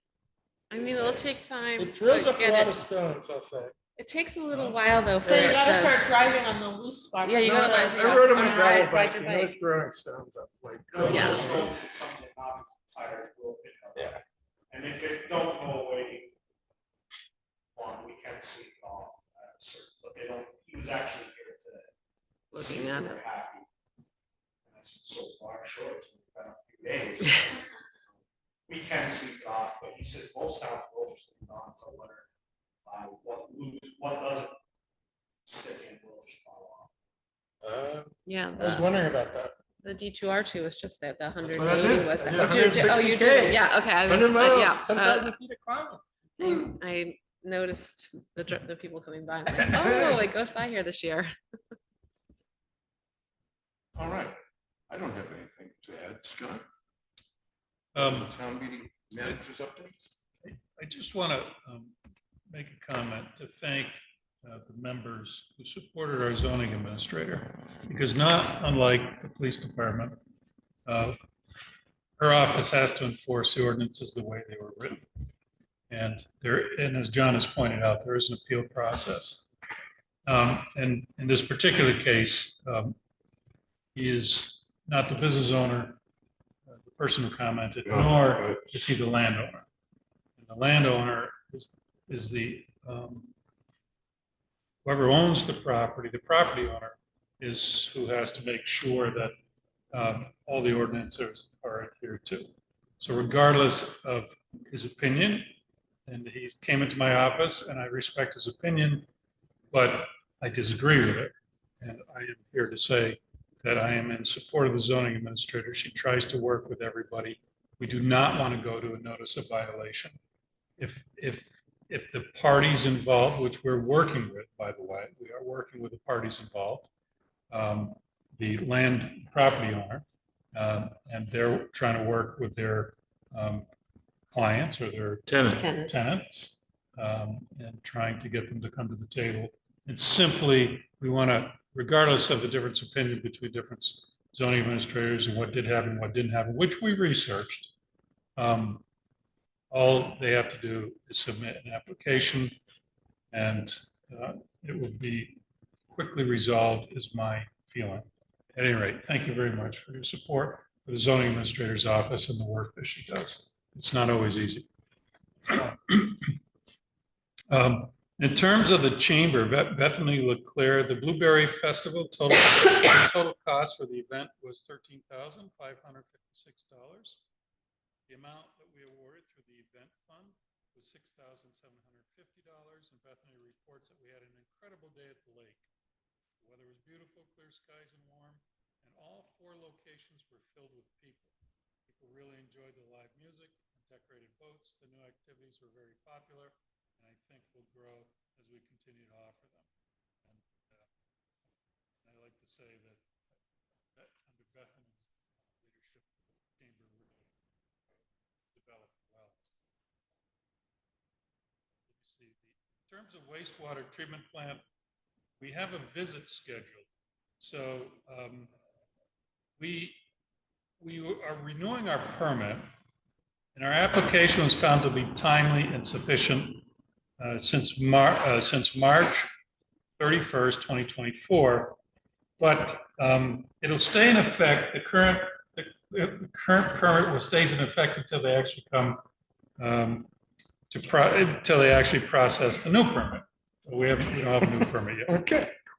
I: I mean, it'll take time.
C: It drills
I: to
C: up a
I: get
C: lot
I: it.
C: of stones, I'll say.
I: It takes a little while though.
E: So
I: for
E: you
I: it
E: gotta
I: to-
E: start driving on the loose spot.
I: Yeah, you gotta
E: Not
I: learn-
E: the-
C: I rode on my
E: ride-
C: gravel
E: ride
C: bike,
E: your
C: and I was
E: bike.
C: throwing stones up like.
I: Yeah.
J: Those stones is something not tires will pick up.
C: Yeah.
J: And if it don't go away, we can sweep it off, but they don't, he was actually here today.
I: Looking
J: Seemed
I: at
J: very
I: it.
J: happy. And I said, so black shorts, we've been a few days. We can sweep it off, but he said most towns will just leave it on until winter. What doesn't stick in will just fall off.
I: Yeah,
C: I was wondering about that.
I: the D2R2 was just there, the
C: That's what I did.
I: 180 was
C: I
I: that.
C: did
I: Oh, you did- oh, you
C: 160K.
I: did it. Yeah, okay. I was-
C: 100 miles,
I: yeah,
C: 10,000 feet of climbing.
I: I noticed the people coming by. I'm like, oh, it goes by here this year.
A: All right. I don't have anything to add, Scott. Town meeting managers updates?
D: I just want to make a comment to thank the members who supported our zoning administrator, because not unlike the police department, her office has to enforce the ordinances the way they were written. And as John has pointed out, there is an appeal process. And in this particular case, he is not the business owner, the person who commented, nor is he the landowner. And the landowner is the whoever owns the property owner is who has to make sure that all the ordinances are adhered to. So regardless of his opinion, and he came into my office and I respect his opinion, but I disagree with it. And I am here to say that I am in support of the zoning administrator. She tries to work with everybody. We do not want to go to a notice of violation. If the parties involved, which we're working with, by the way, we are working with the parties involved, the land property owner, and they're trying to work with their clients or their tenants, and trying to get them to come to the table. And simply, we want to, regardless of the difference of opinion between different zoning administrators and what did happen, what didn't happen, which we researched, all they have to do is submit an application, and it will be quickly resolved, is my feeling. At any rate, thank you very much for your support for the zoning administrator's office and the work that she does. It's not always easy. In terms of the chamber, Bethany Leclerc, the Blueberry Festival total cost for the event was $13,556. The amount that we awarded through the event fund was $6,750, and Bethany reports that we had an incredible day at the lake. The weather was beautiful, clear skies and warm, and all 4 locations were filled with people. People really enjoyed the live music and decorated boats. The new activities were very popular, and I think will grow as we continue to offer them. And I like to say that under Bethany's leadership, the chamber really developed well. Let me see. In terms of wastewater treatment plant, we have a visit scheduled. So we are renewing our permit, and our application was found to be timely and sufficient since March 31st, 2024. But it'll stay in effect. The current permit will stays in effect until they actually come until they actually process the new permit. So we don't have a new permit yet.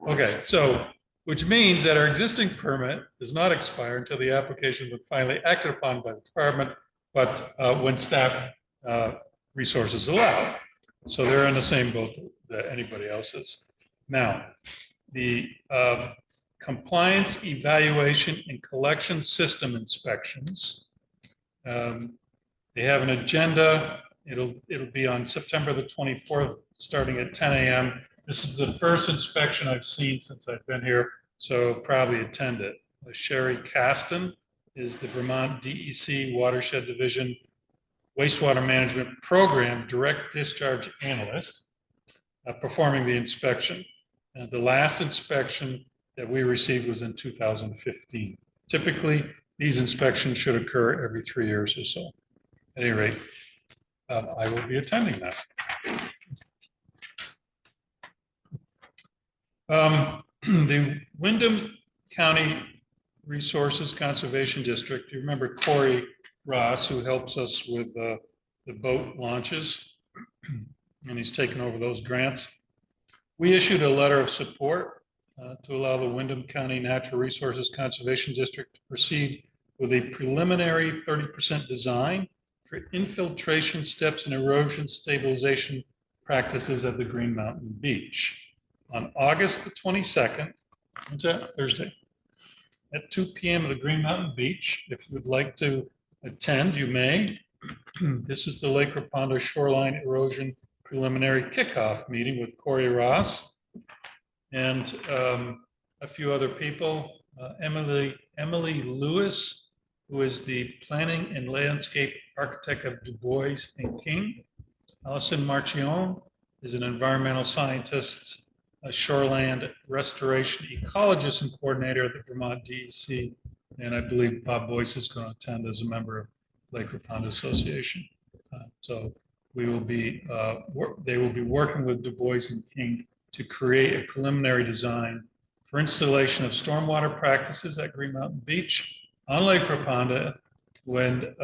D: Okay. So, which means that our existing permit does not expire until the application is finally acted upon by the department, but when staff resources allow. So they're in the same boat that anybody else is. Now, the compliance evaluation and collection system inspections. They have an agenda. It'll be on September the 24th, starting at 10 a.m. This is the first inspection I've seen since I've been here, so probably attend it. Sherry Caston is the Vermont DEC Watershed Division Wastewater Management Program Direct Discharge Analyst, performing the inspection. The last inspection that we received was in 2015. Typically, these inspections should occur every 3 years or so. At any rate, I will be attending that. The Windham County Resources Conservation District, you remember Corey Ross, who helps us with the boat launches, and he's taken over those grants. We issued a letter of support to allow the Windham County Natural Resources Conservation District to proceed with a preliminary 30% design for infiltration steps and erosion stabilization practices at the Green Mountain Beach. On August the 22nd, what's that, Thursday, at 2 p.m. at the Green Mountain Beach. If you would like to attend, you may. This is the Lake Raponda Shoreline Erosion Preliminary Kickoff meeting with Corey Ross and a few other people. Emily Lewis, who is the Planning and Landscape Architect of Du Bois and King. Allison Marchione is an environmental scientist, a shoreland restoration ecologist and coordinator at the Vermont DEC. And I believe Bob Boyce is going to attend as a member of Lake Raponda Association. So we will be, they will be working with Du Bois and King to create a preliminary design for installation of stormwater practices at Green Mountain Beach on Lake Raponda when,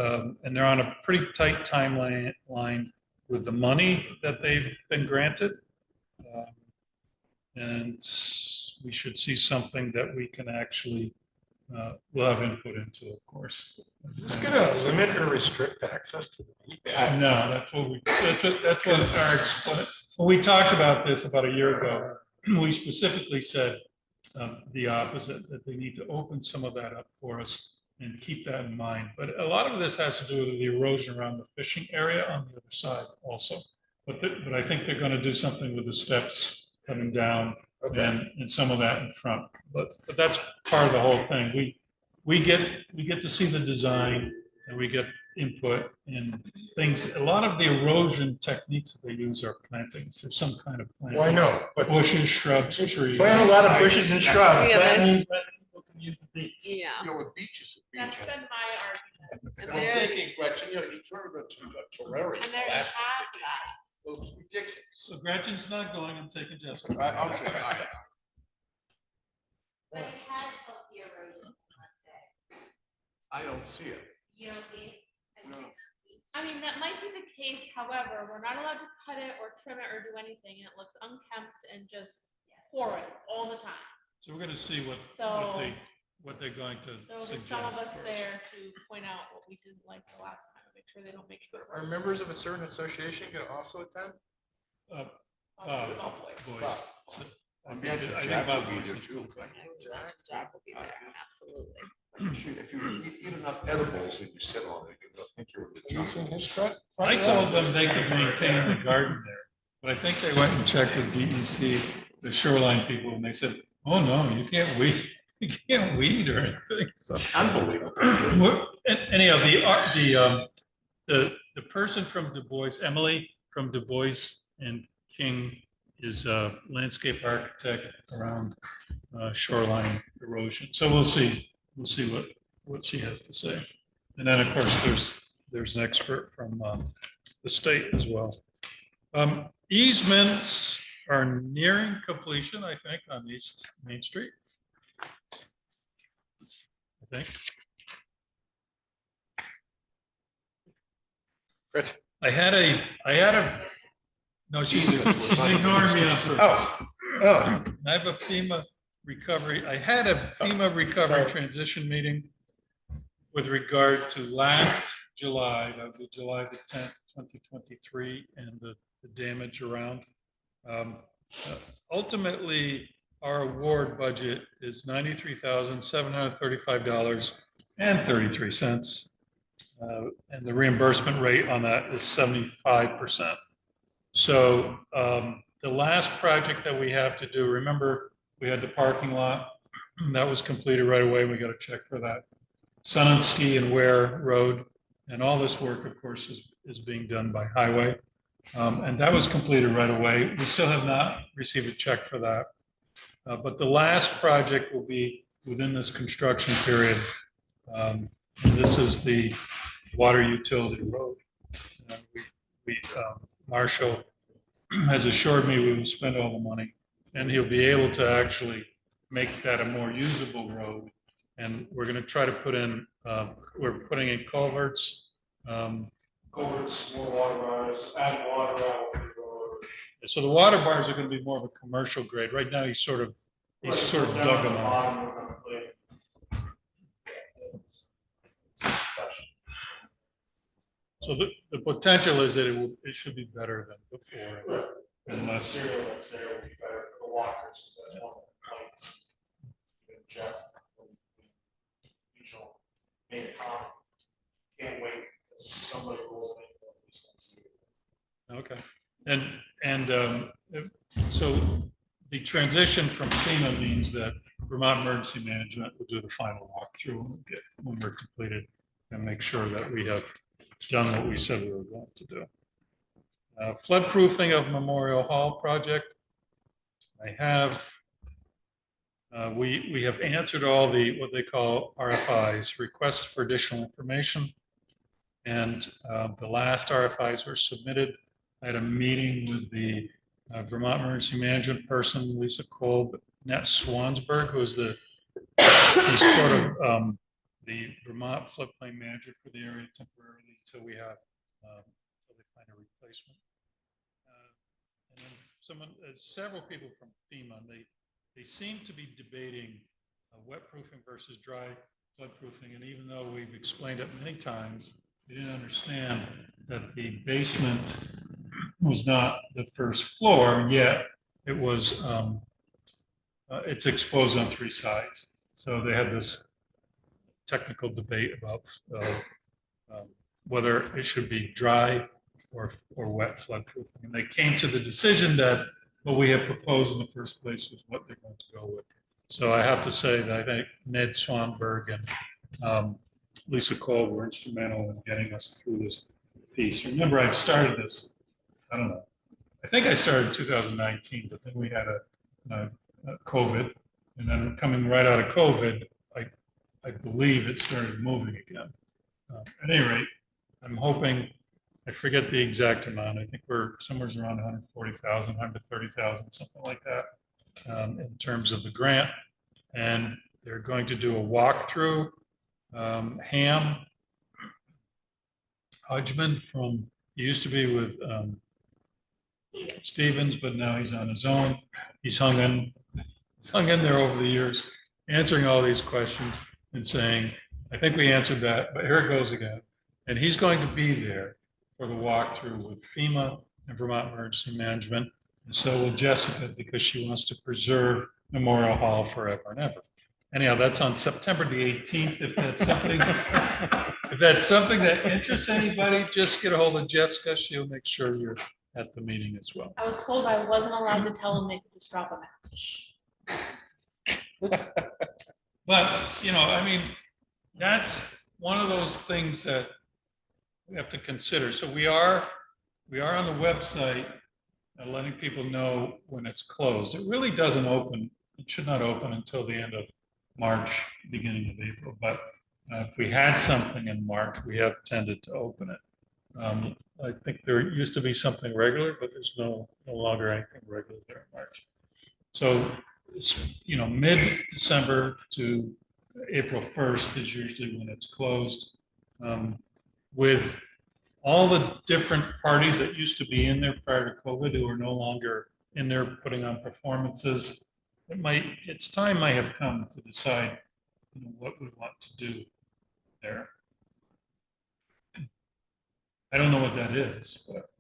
D: and they're on a pretty tight timeline with the money that they've been granted. And we should see something that we can actually, we'll have input into, of course.
C: Is this gonna limit or restrict access to the beach?
D: No, that's what when we talked about this about a year ago, we specifically said the opposite, that they need to open some of that up for us and keep that in mind. But a lot of this has to do with the erosion around the fishing area on the other side also. But I think they're going to do something with the steps coming down and some of that in front. But that's part of the whole thing. We get to see the design and we get input in things. A lot of the erosion techniques that they use are plantings. There's some kind of plantings.
C: Well, I know, but
D: bushes, shrubs, trees.
C: plant a lot of bushes and shrubs.
E: Yeah,
C: That
E: that's-
C: means less people can use the beach.
E: Yeah,
A: You know, with beaches.
E: that's been my argument. And
A: I'm
E: they're,
A: taking Gretchen, you know, he turned it into a terrarium
E: and they're
A: last
E: have
A: week.
E: that.
A: It was ridiculous.
D: So Gretchen's not going, I'm taking Jessica.
A: Okay,
K: But it has helped the erosion, I must say.
A: I don't see it.
K: You don't see it?
A: No.
E: I mean, mean, that might be the case, however, we're not allowed to cut it or trim it or do anything, and it looks unkempt and just horrid all the time.
D: So we're gonna see
E: So-
D: what they're going to
E: There will be
D: suggest.
E: some of us
D: for
E: there to point out what we didn't like the last time, and make sure they don't make it
C: Are
E: worse.
C: members of a certain association going to also attend?
D: Uh,
E: Oh, boys.
D: boys. I
A: Imagine
D: think
A: Jack
D: Bob
A: would be
D: Boyce
A: there
D: is
A: too.
D: cool.
E: Jack will be there, absolutely.
A: If you eat enough edibles and you sit on it, you'll think you're with the
C: Have you seen
A: jungle.
C: his truck?
D: I told them they could maintain the garden there, but I think they went and checked with DEC, the shoreline people, and they said, oh, no, you can't weed, you can't weed or anything, so.
A: Unbelievable.
D: Anyhow, the person from Du Bois, Emily from Du Bois and King is a landscape architect around shoreline erosion. So we'll see what she has to say. And then, of course, there's an expert from the state as well. Easements are nearing completion, I think, on East Main Street. I think.
C: Rich?
D: I had a, no, she's ignoring me on purpose.
C: Oh.
D: I have a FEMA recovery, I had a FEMA recovery transition meeting with regard to last July, that would be July the 10th, 2023, and the damage around. Ultimately, our award budget is $93,735.33. And the reimbursement rate on that is 75%. So the last project that we have to do, remember, we had the parking lot, that was completed right away. We got a check for that. Sun and Ski and Ware Road, and all this work, of course, is being done by Highway. And that was completed right away. We still have not received a check for that. But the last project will be within this construction period. And this is the water utility road. Marshall has assured me we will spend all the money, and he'll be able to actually make that a more usable road. And we're going to try to put in, we're putting in culverts.
J: Culverts, more water bars, add water out.
D: So the water bars are going to be more of a commercial grade. Right now, he's sort of dug them out. So the potential is that it should be better than before. Unless.
J: The material that's there will be better for the walkers, that's one of the complaints. And Jeff, from the regional, made a comment, can't wait, because somebody rolls in at least once a year.
D: Okay, so the transition from FEMA means that Vermont Emergency Management will do the final walkthrough when we're completed and make sure that we have done what we said we were going to do. Flood proofing of Memorial Hall project. We have answered all the, what they call RFIs, requests for additional information. And the last RFIs were submitted. I had a meeting with the Vermont Emergency Management person, Lisa Kolb, Nat Swansberg, who is he's sort of the Vermont floodplain manager for the area temporarily until we have, until they find a replacement. And then several people from FEMA, they seem to be debating wet proofing versus dry flood proofing. And even though we've explained it many times, they didn't understand that the basement was not the first floor, yet it was, it's exposed on three sides. So they had this technical debate about whether it should be dry or wet flood proofing. And they came to the decision that what we had proposed in the first place was what they're going to go with. So I have to say that I think Ned Swanberg and Lisa Cole were instrumental in getting us through this piece. Remember, I started this, I don't know, I think I started in 2019, but then we had a COVID, and then coming right out of COVID, I believe it started moving again. At any rate, I'm hoping, I forget the exact amount, I think we're somewhere around 140,000, 130,000, something like that, in terms of the grant. And they're going to do a walkthrough. Ham Hodgman from, he used to be with Stevens, but now he's on his own. He's hung in there over the years, answering all these questions and saying, I think we answered that, but here it goes again. And he's going to be there for the walkthrough with FEMA and Vermont Emergency Management. And so will Jessica, because she wants to preserve Memorial Hall forever and ever. Anyhow, that's on September the 18th. If that's something that interests anybody, just get a hold of Jessica. She'll make sure you're at the meeting as well.
E: I was told I wasn't allowed to tell them they could just drop a match.
D: But, you know, I mean, that's one of those things that we have to consider. So we are on the website letting people know when it's closed. It really doesn't open. It should not open until the end of March, beginning of April. But if we had something in March, we have tended to open it. I think there used to be something regular, but there's no longer anything regular there in March. So, you know, mid-December to April 1st is usually when it's closed. With all the different parties that used to be in there prior to COVID who are no longer in there putting on performances, its time might have come to decide, you know, what we want to do there. I don't know what that is, but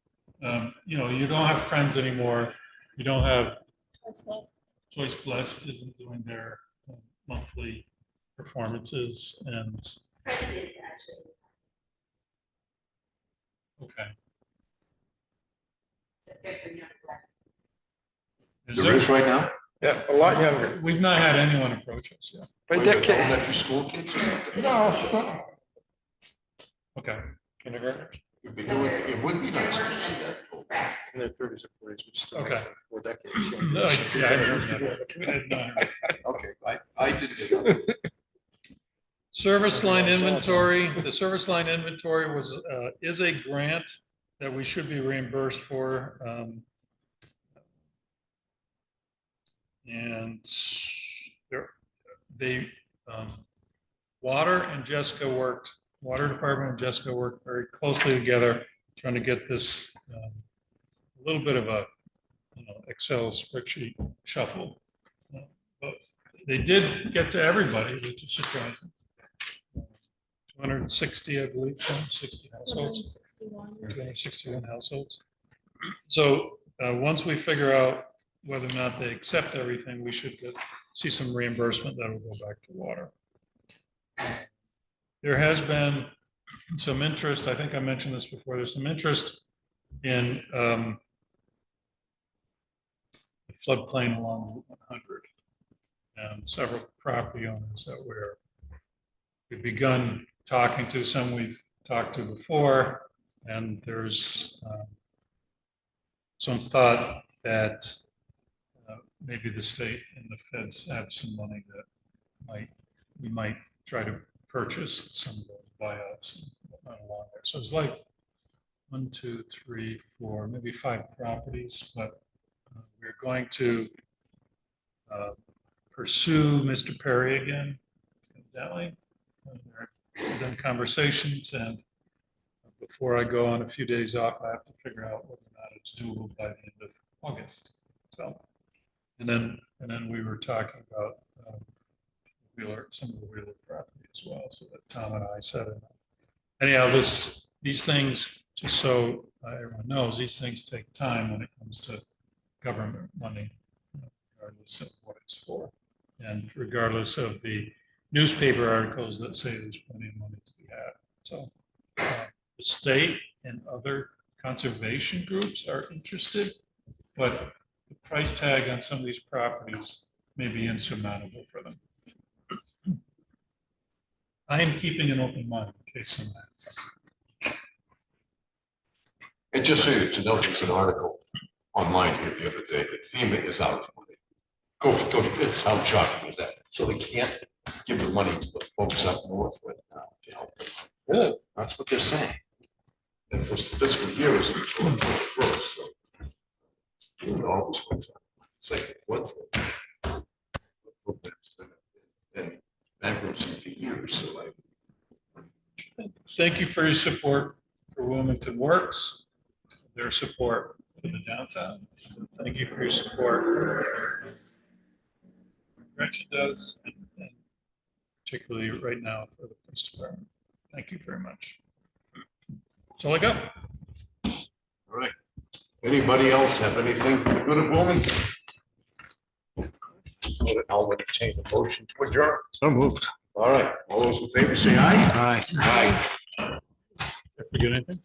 D: you know, you don't have Friends anymore. You don't have Choice Blessed isn't doing their monthly performances, and
K: Friends is actually.
D: okay.
K: There's a young left.
A: There is right now?
C: Yeah, a lot younger.
D: We've not had anyone approach us yet.
C: By
A: Wait,
C: decade.
A: elementary school kids or something?
C: No.
D: Okay.
C: Kindergartners.
A: It would be nice to see that.
C: In their 30s or 40s, which still
D: Okay.
C: makes them 4 decades.
D: No, yeah, I heard that. We had not heard.
A: Okay, I did.
D: Service line inventory, the service line inventory is a grant that we should be reimbursed for. And Water Department and Jessica worked very closely together, trying to get this a little bit of a Excel spreadsheet shuffle. But they did get to everybody, which is surprising. 260, I believe, 260 households. 261 households. So once we figure out whether or not they accept everything, we should see some reimbursement that will go back to water. There has been some interest, I think I mentioned this before, there's some interest in the floodplain along Route 100. And several property owners that we've begun talking to, some we've talked to before, and there's some thought that maybe the state and the feds have some money that we might try to purchase some of those buyouts and whatnot along there. So it's like 1, 2, 3, 4, maybe 5 properties, but we're going to pursue Mr. Perry again, evidently. We've done conversations, and before I go on a few days off, I have to figure out whether or not it's doable by the end of August. So, and then we were talking about some of the Wheeler property as well, so that Tom and I said it. Anyhow, these things, just so everyone knows, these things take time when it comes to government money, regardless of what it's for, and regardless of the newspaper articles that say there's plenty of money to be had. So the state and other conservation groups are interested, but the price tag on some of these properties may be insurmountable for them. I am keeping an open mind in case someone asks.
A: And just so you to know, there's an article online here the other day that FEMA is out of money. Go, it's how shocking is that? So they can't give the money to the folks up north with now to help them. Really? That's what they're saying. And of course, the fiscal year is in first, so. You know, all this one's it's like what? And bankruptcy for years, so like.
D: Thank you for your support for Wilmington Works, their support for the downtown. Thank you for your support. Gretchen does, and particularly right now for the police department. Thank you very much. That's all I got.
A: All right. Anybody else have anything for the good of Wilmington? I'll entertain a motion to adjourn.
N: So moved.
A: All right, all those in favor say aye.
N: Aye.
A: Aye.
D: If we get anything.